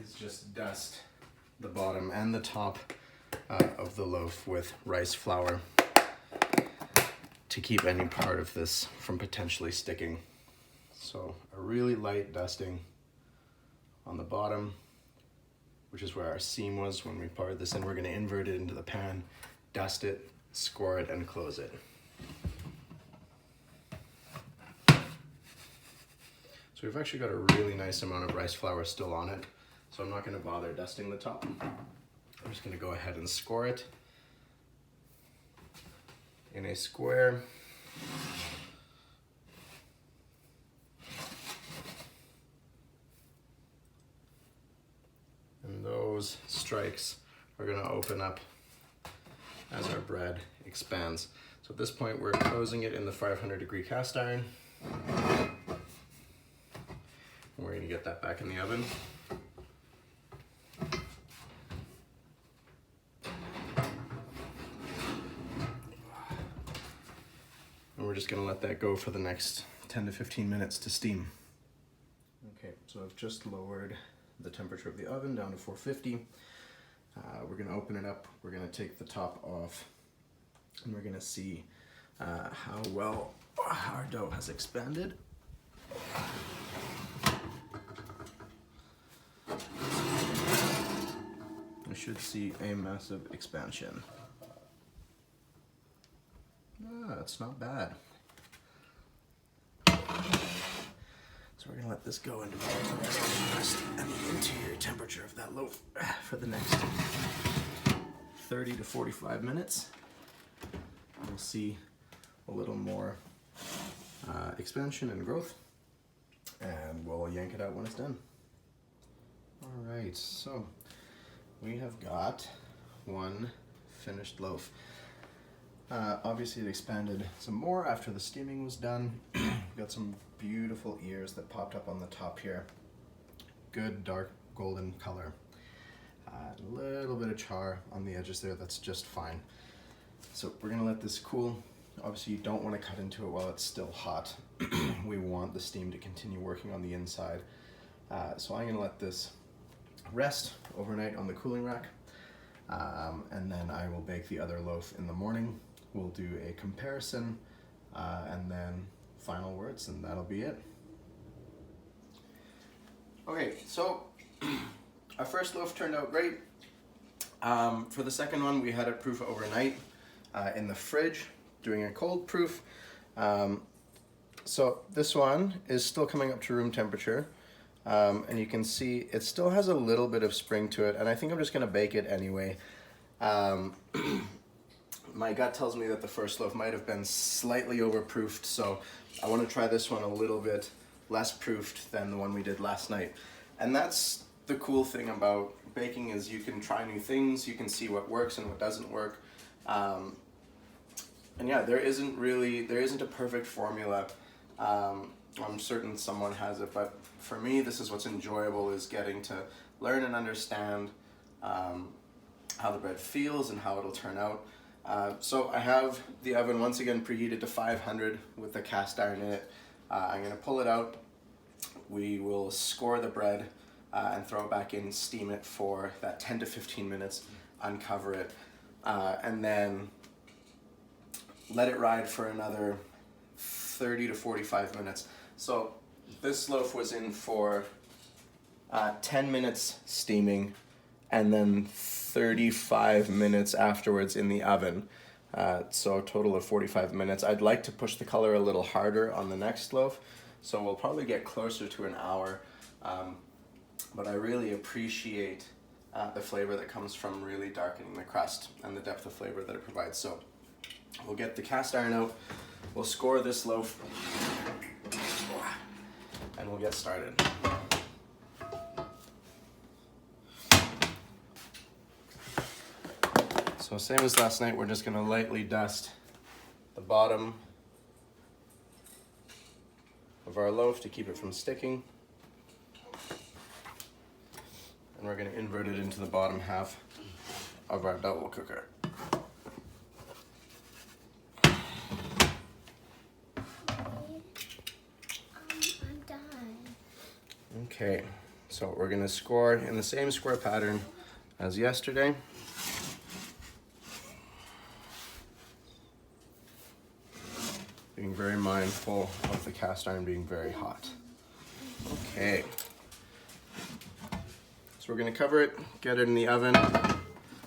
is just dust the bottom and the top of the loaf with rice flour to keep any part of this from potentially sticking. So a really light dusting on the bottom, which is where our seam was when we poured this in. We're gonna invert it into the pan, dust it, score it, and close it. So we've actually got a really nice amount of rice flour still on it, so I'm not gonna bother dusting the top. I'm just gonna go ahead and score it in a square. And those strikes are going to open up as our bread expands. So at this point, we're closing it in the 500 degree cast iron. And we're going to get that back in the oven. And we're just going to let that go for the next 10 to 15 minutes to steam. Okay, so I've just lowered the temperature of the oven down to 450. We're going to open it up. We're going to take the top off, and we're going to see how well our dough has expanded. We should see a massive expansion. It's not bad. So we're gonna let this go and develop the rest of the crust and the interior temperature of that loaf for the next 30 to 45 minutes. We'll see a little more expansion and growth, and we'll yank it out when it's done. All right, so we have got one finished loaf. Obviously it expanded some more after the steaming was done. Got some beautiful ears that popped up on the top here. Good dark golden color. A little bit of char on the edges there, that's just fine. So we're gonna let this cool. Obviously you don't want to cut into it while it's still hot. We want the steam to continue working on the inside. So I'm gonna let this rest overnight on the cooling rack. And then I will bake the other loaf in the morning. We'll do a comparison and then final words, and that'll be it. Okay, so our first loaf turned out great. For the second one, we had it proof overnight in the fridge, doing a cold proof. So this one is still coming up to room temperature. And you can see it still has a little bit of spring to it, and I think I'm just gonna bake it anyway. My gut tells me that the first loaf might have been slightly overproofed, so I want to try this one a little bit less proofed than the one we did last night. And that's the cool thing about baking, is you can try new things, you can see what works and what doesn't work. And yeah, there isn't a perfect formula. I'm certain someone has it, but for me, this is what's enjoyable, is getting to learn and understand how the bread feels and how it'll turn out. So I have the oven once again preheated to 500 with the cast iron in it. I'm going to pull it out. We will score the bread and throw it back in, steam it for that 10 to 15 minutes, uncover it, and then let it ride for another 30 to 45 minutes. So this loaf was in for 10 minutes steaming, and then 35 minutes afterwards in the oven. So a total of 45 minutes. I'd like to push the color a little harder on the next loaf, so we'll probably get closer to an hour. But I really appreciate the flavor that comes from really darkening the crust and the depth of flavor that it provides. So we'll get the cast iron out, we'll score this loaf, and we'll get started. So same as last night, we're just going to lightly dust the bottom of our loaf to keep it from sticking. And we're going to invert it into the bottom half of our double cooker. I'm done. Okay, so we're going to score in the same square pattern as yesterday. Being very mindful of the cast iron being very hot. Okay. So we're gonna cover it, get it in the oven,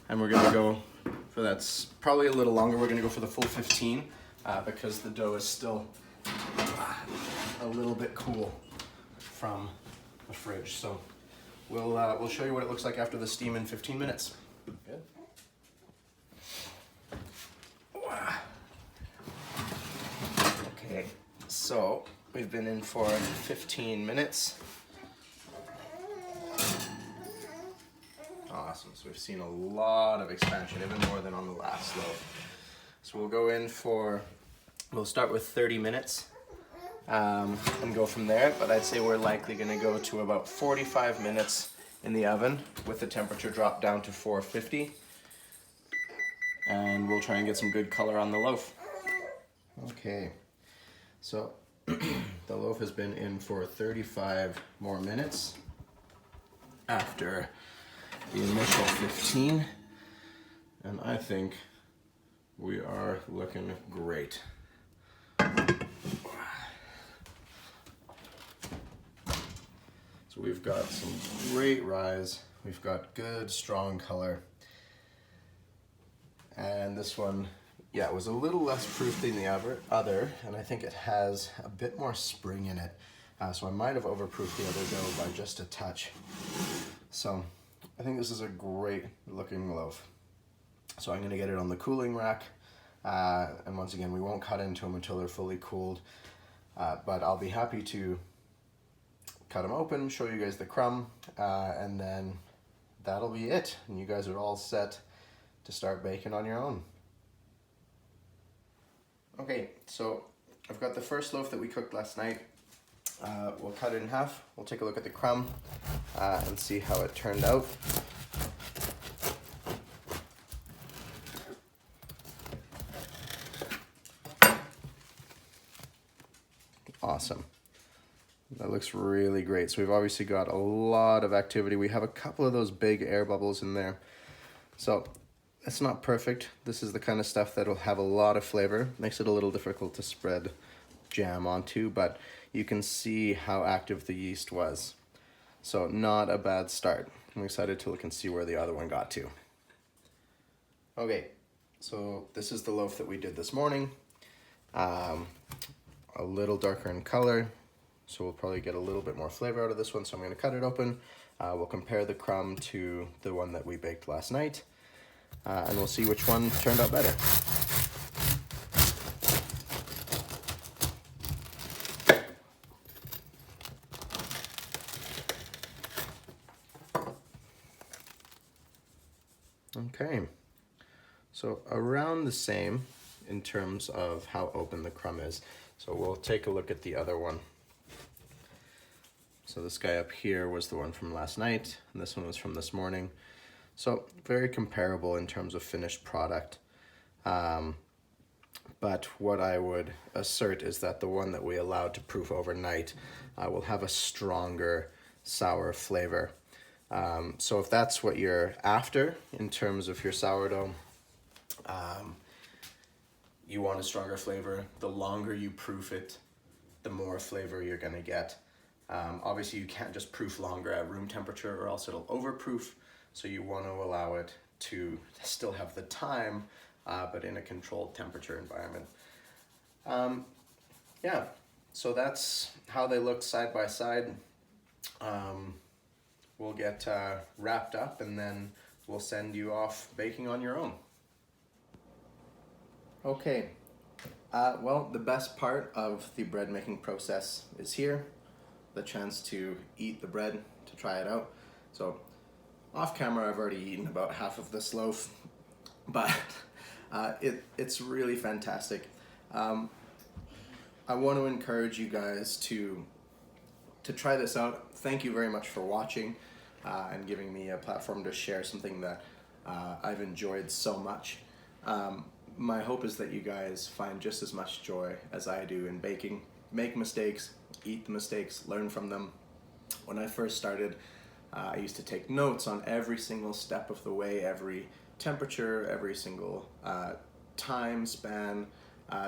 and we're gonna go for that's probably a little longer. We're gonna go for the full 15 because the dough is still a little bit cool from the fridge. So we'll show you what it looks like after the steam in 15 minutes. Good. Okay, so we've been in for 15 minutes. Awesome, so we've seen a lot of expansion, even more than on the last loaf. So we'll start with 30 minutes and go from there, but I'd say we're likely gonna go to about 45 minutes in the oven with the temperature drop down to 450. And we'll try and get some good color on the loaf. Okay. So the loaf has been in for 35 more minutes after the initial 15, and I think we are looking great. So we've got some great rise, we've got good strong color, and this one, yeah, it was a little less proof than the other, and I think it has a bit more spring in it. So I might have overproofed the other dough by just a touch. So I think this is a great looking loaf. So I'm gonna get it on the cooling rack. And once again, we won't cut into them until they're fully cooled. But I'll be happy to cut them open, show you guys the crumb, and then that'll be it. And you guys are all set to start baking on your own. Okay, so I've got the first loaf that we cooked last night. We'll cut it in half. We'll take a look at the crumb and see how it turned out. Awesome. That looks really great. So we've obviously got a lot of activity. We have a couple of those big air bubbles in there. So it's not perfect. This is the kind of stuff that'll have a lot of flavor. Makes it a little difficult to spread jam onto, but you can see how active the yeast was. So not a bad start. I'm excited to look and see where the other one got to. Okay, so this is the loaf that we did this morning. A little darker in color, so we'll probably get a little bit more flavor out of this one. So I'm going to cut it open. We'll compare the crumb to the one that we baked last night, and we'll see which one turned out better. Okay, so around the same in terms of how open the crumb is. So we'll take a look at the other one. So this guy up here was the one from last night, and this one was from this morning. So very comparable in terms of finished product. But what I would assert is that the one that we allowed to proof overnight will have a stronger sour flavor. So if that's what you're after in terms of your sourdough, you want a stronger flavor. The longer you proof it, the more flavor you're gonna get. Obviously you can't just proof longer at room temperature or else it'll overproof. So you want to allow it to still have the time, but in a controlled temperature environment. Yeah, so that's how they look side by side. We'll get wrapped up and then we'll send you off baking on your own. Okay, well, the best part of the bread making process is here. The chance to eat the bread, to try it out. So off camera I've already eaten about half of this loaf, but it's really fantastic. I want to encourage you guys to try this out. Thank you very much for watching and giving me a platform to share something that I've enjoyed so much. My hope is that you guys find just as much joy as I do in baking. Make mistakes, eat the mistakes, learn from them. When I first started, I used to take notes on every single step of the way, every temperature, every single time span,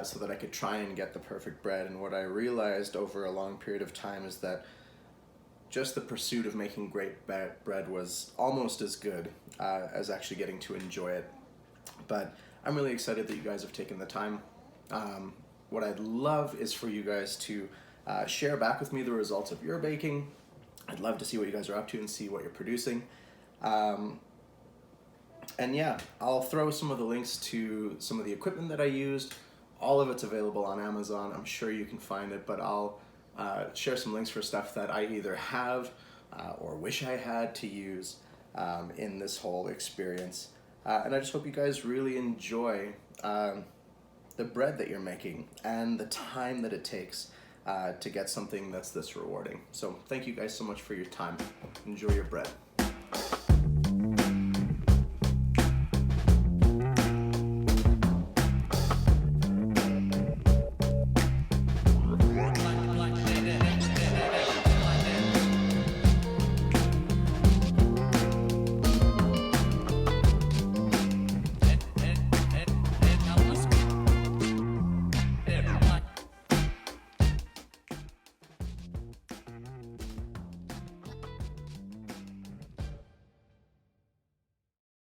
so that I could try and get the perfect bread. And what I realized over a long period of time is that just the pursuit of making great bread was almost as good as actually getting to enjoy it. But I'm really excited that you guys have taken the time. What I'd love is for you guys to share back with me the results of your baking. I'd love to see what you guys are up to and see what you're producing. And yeah, I'll throw some of the links to some of the equipment that I used. All of it's available on Amazon. I'm sure you can find it, but I'll share some links for stuff that I either have or wish I had to use in this whole experience. And I just hope you guys really enjoy the bread that you're making and the time that it takes to get something that's this rewarding. So thank you guys so much for your time. Enjoy your bread.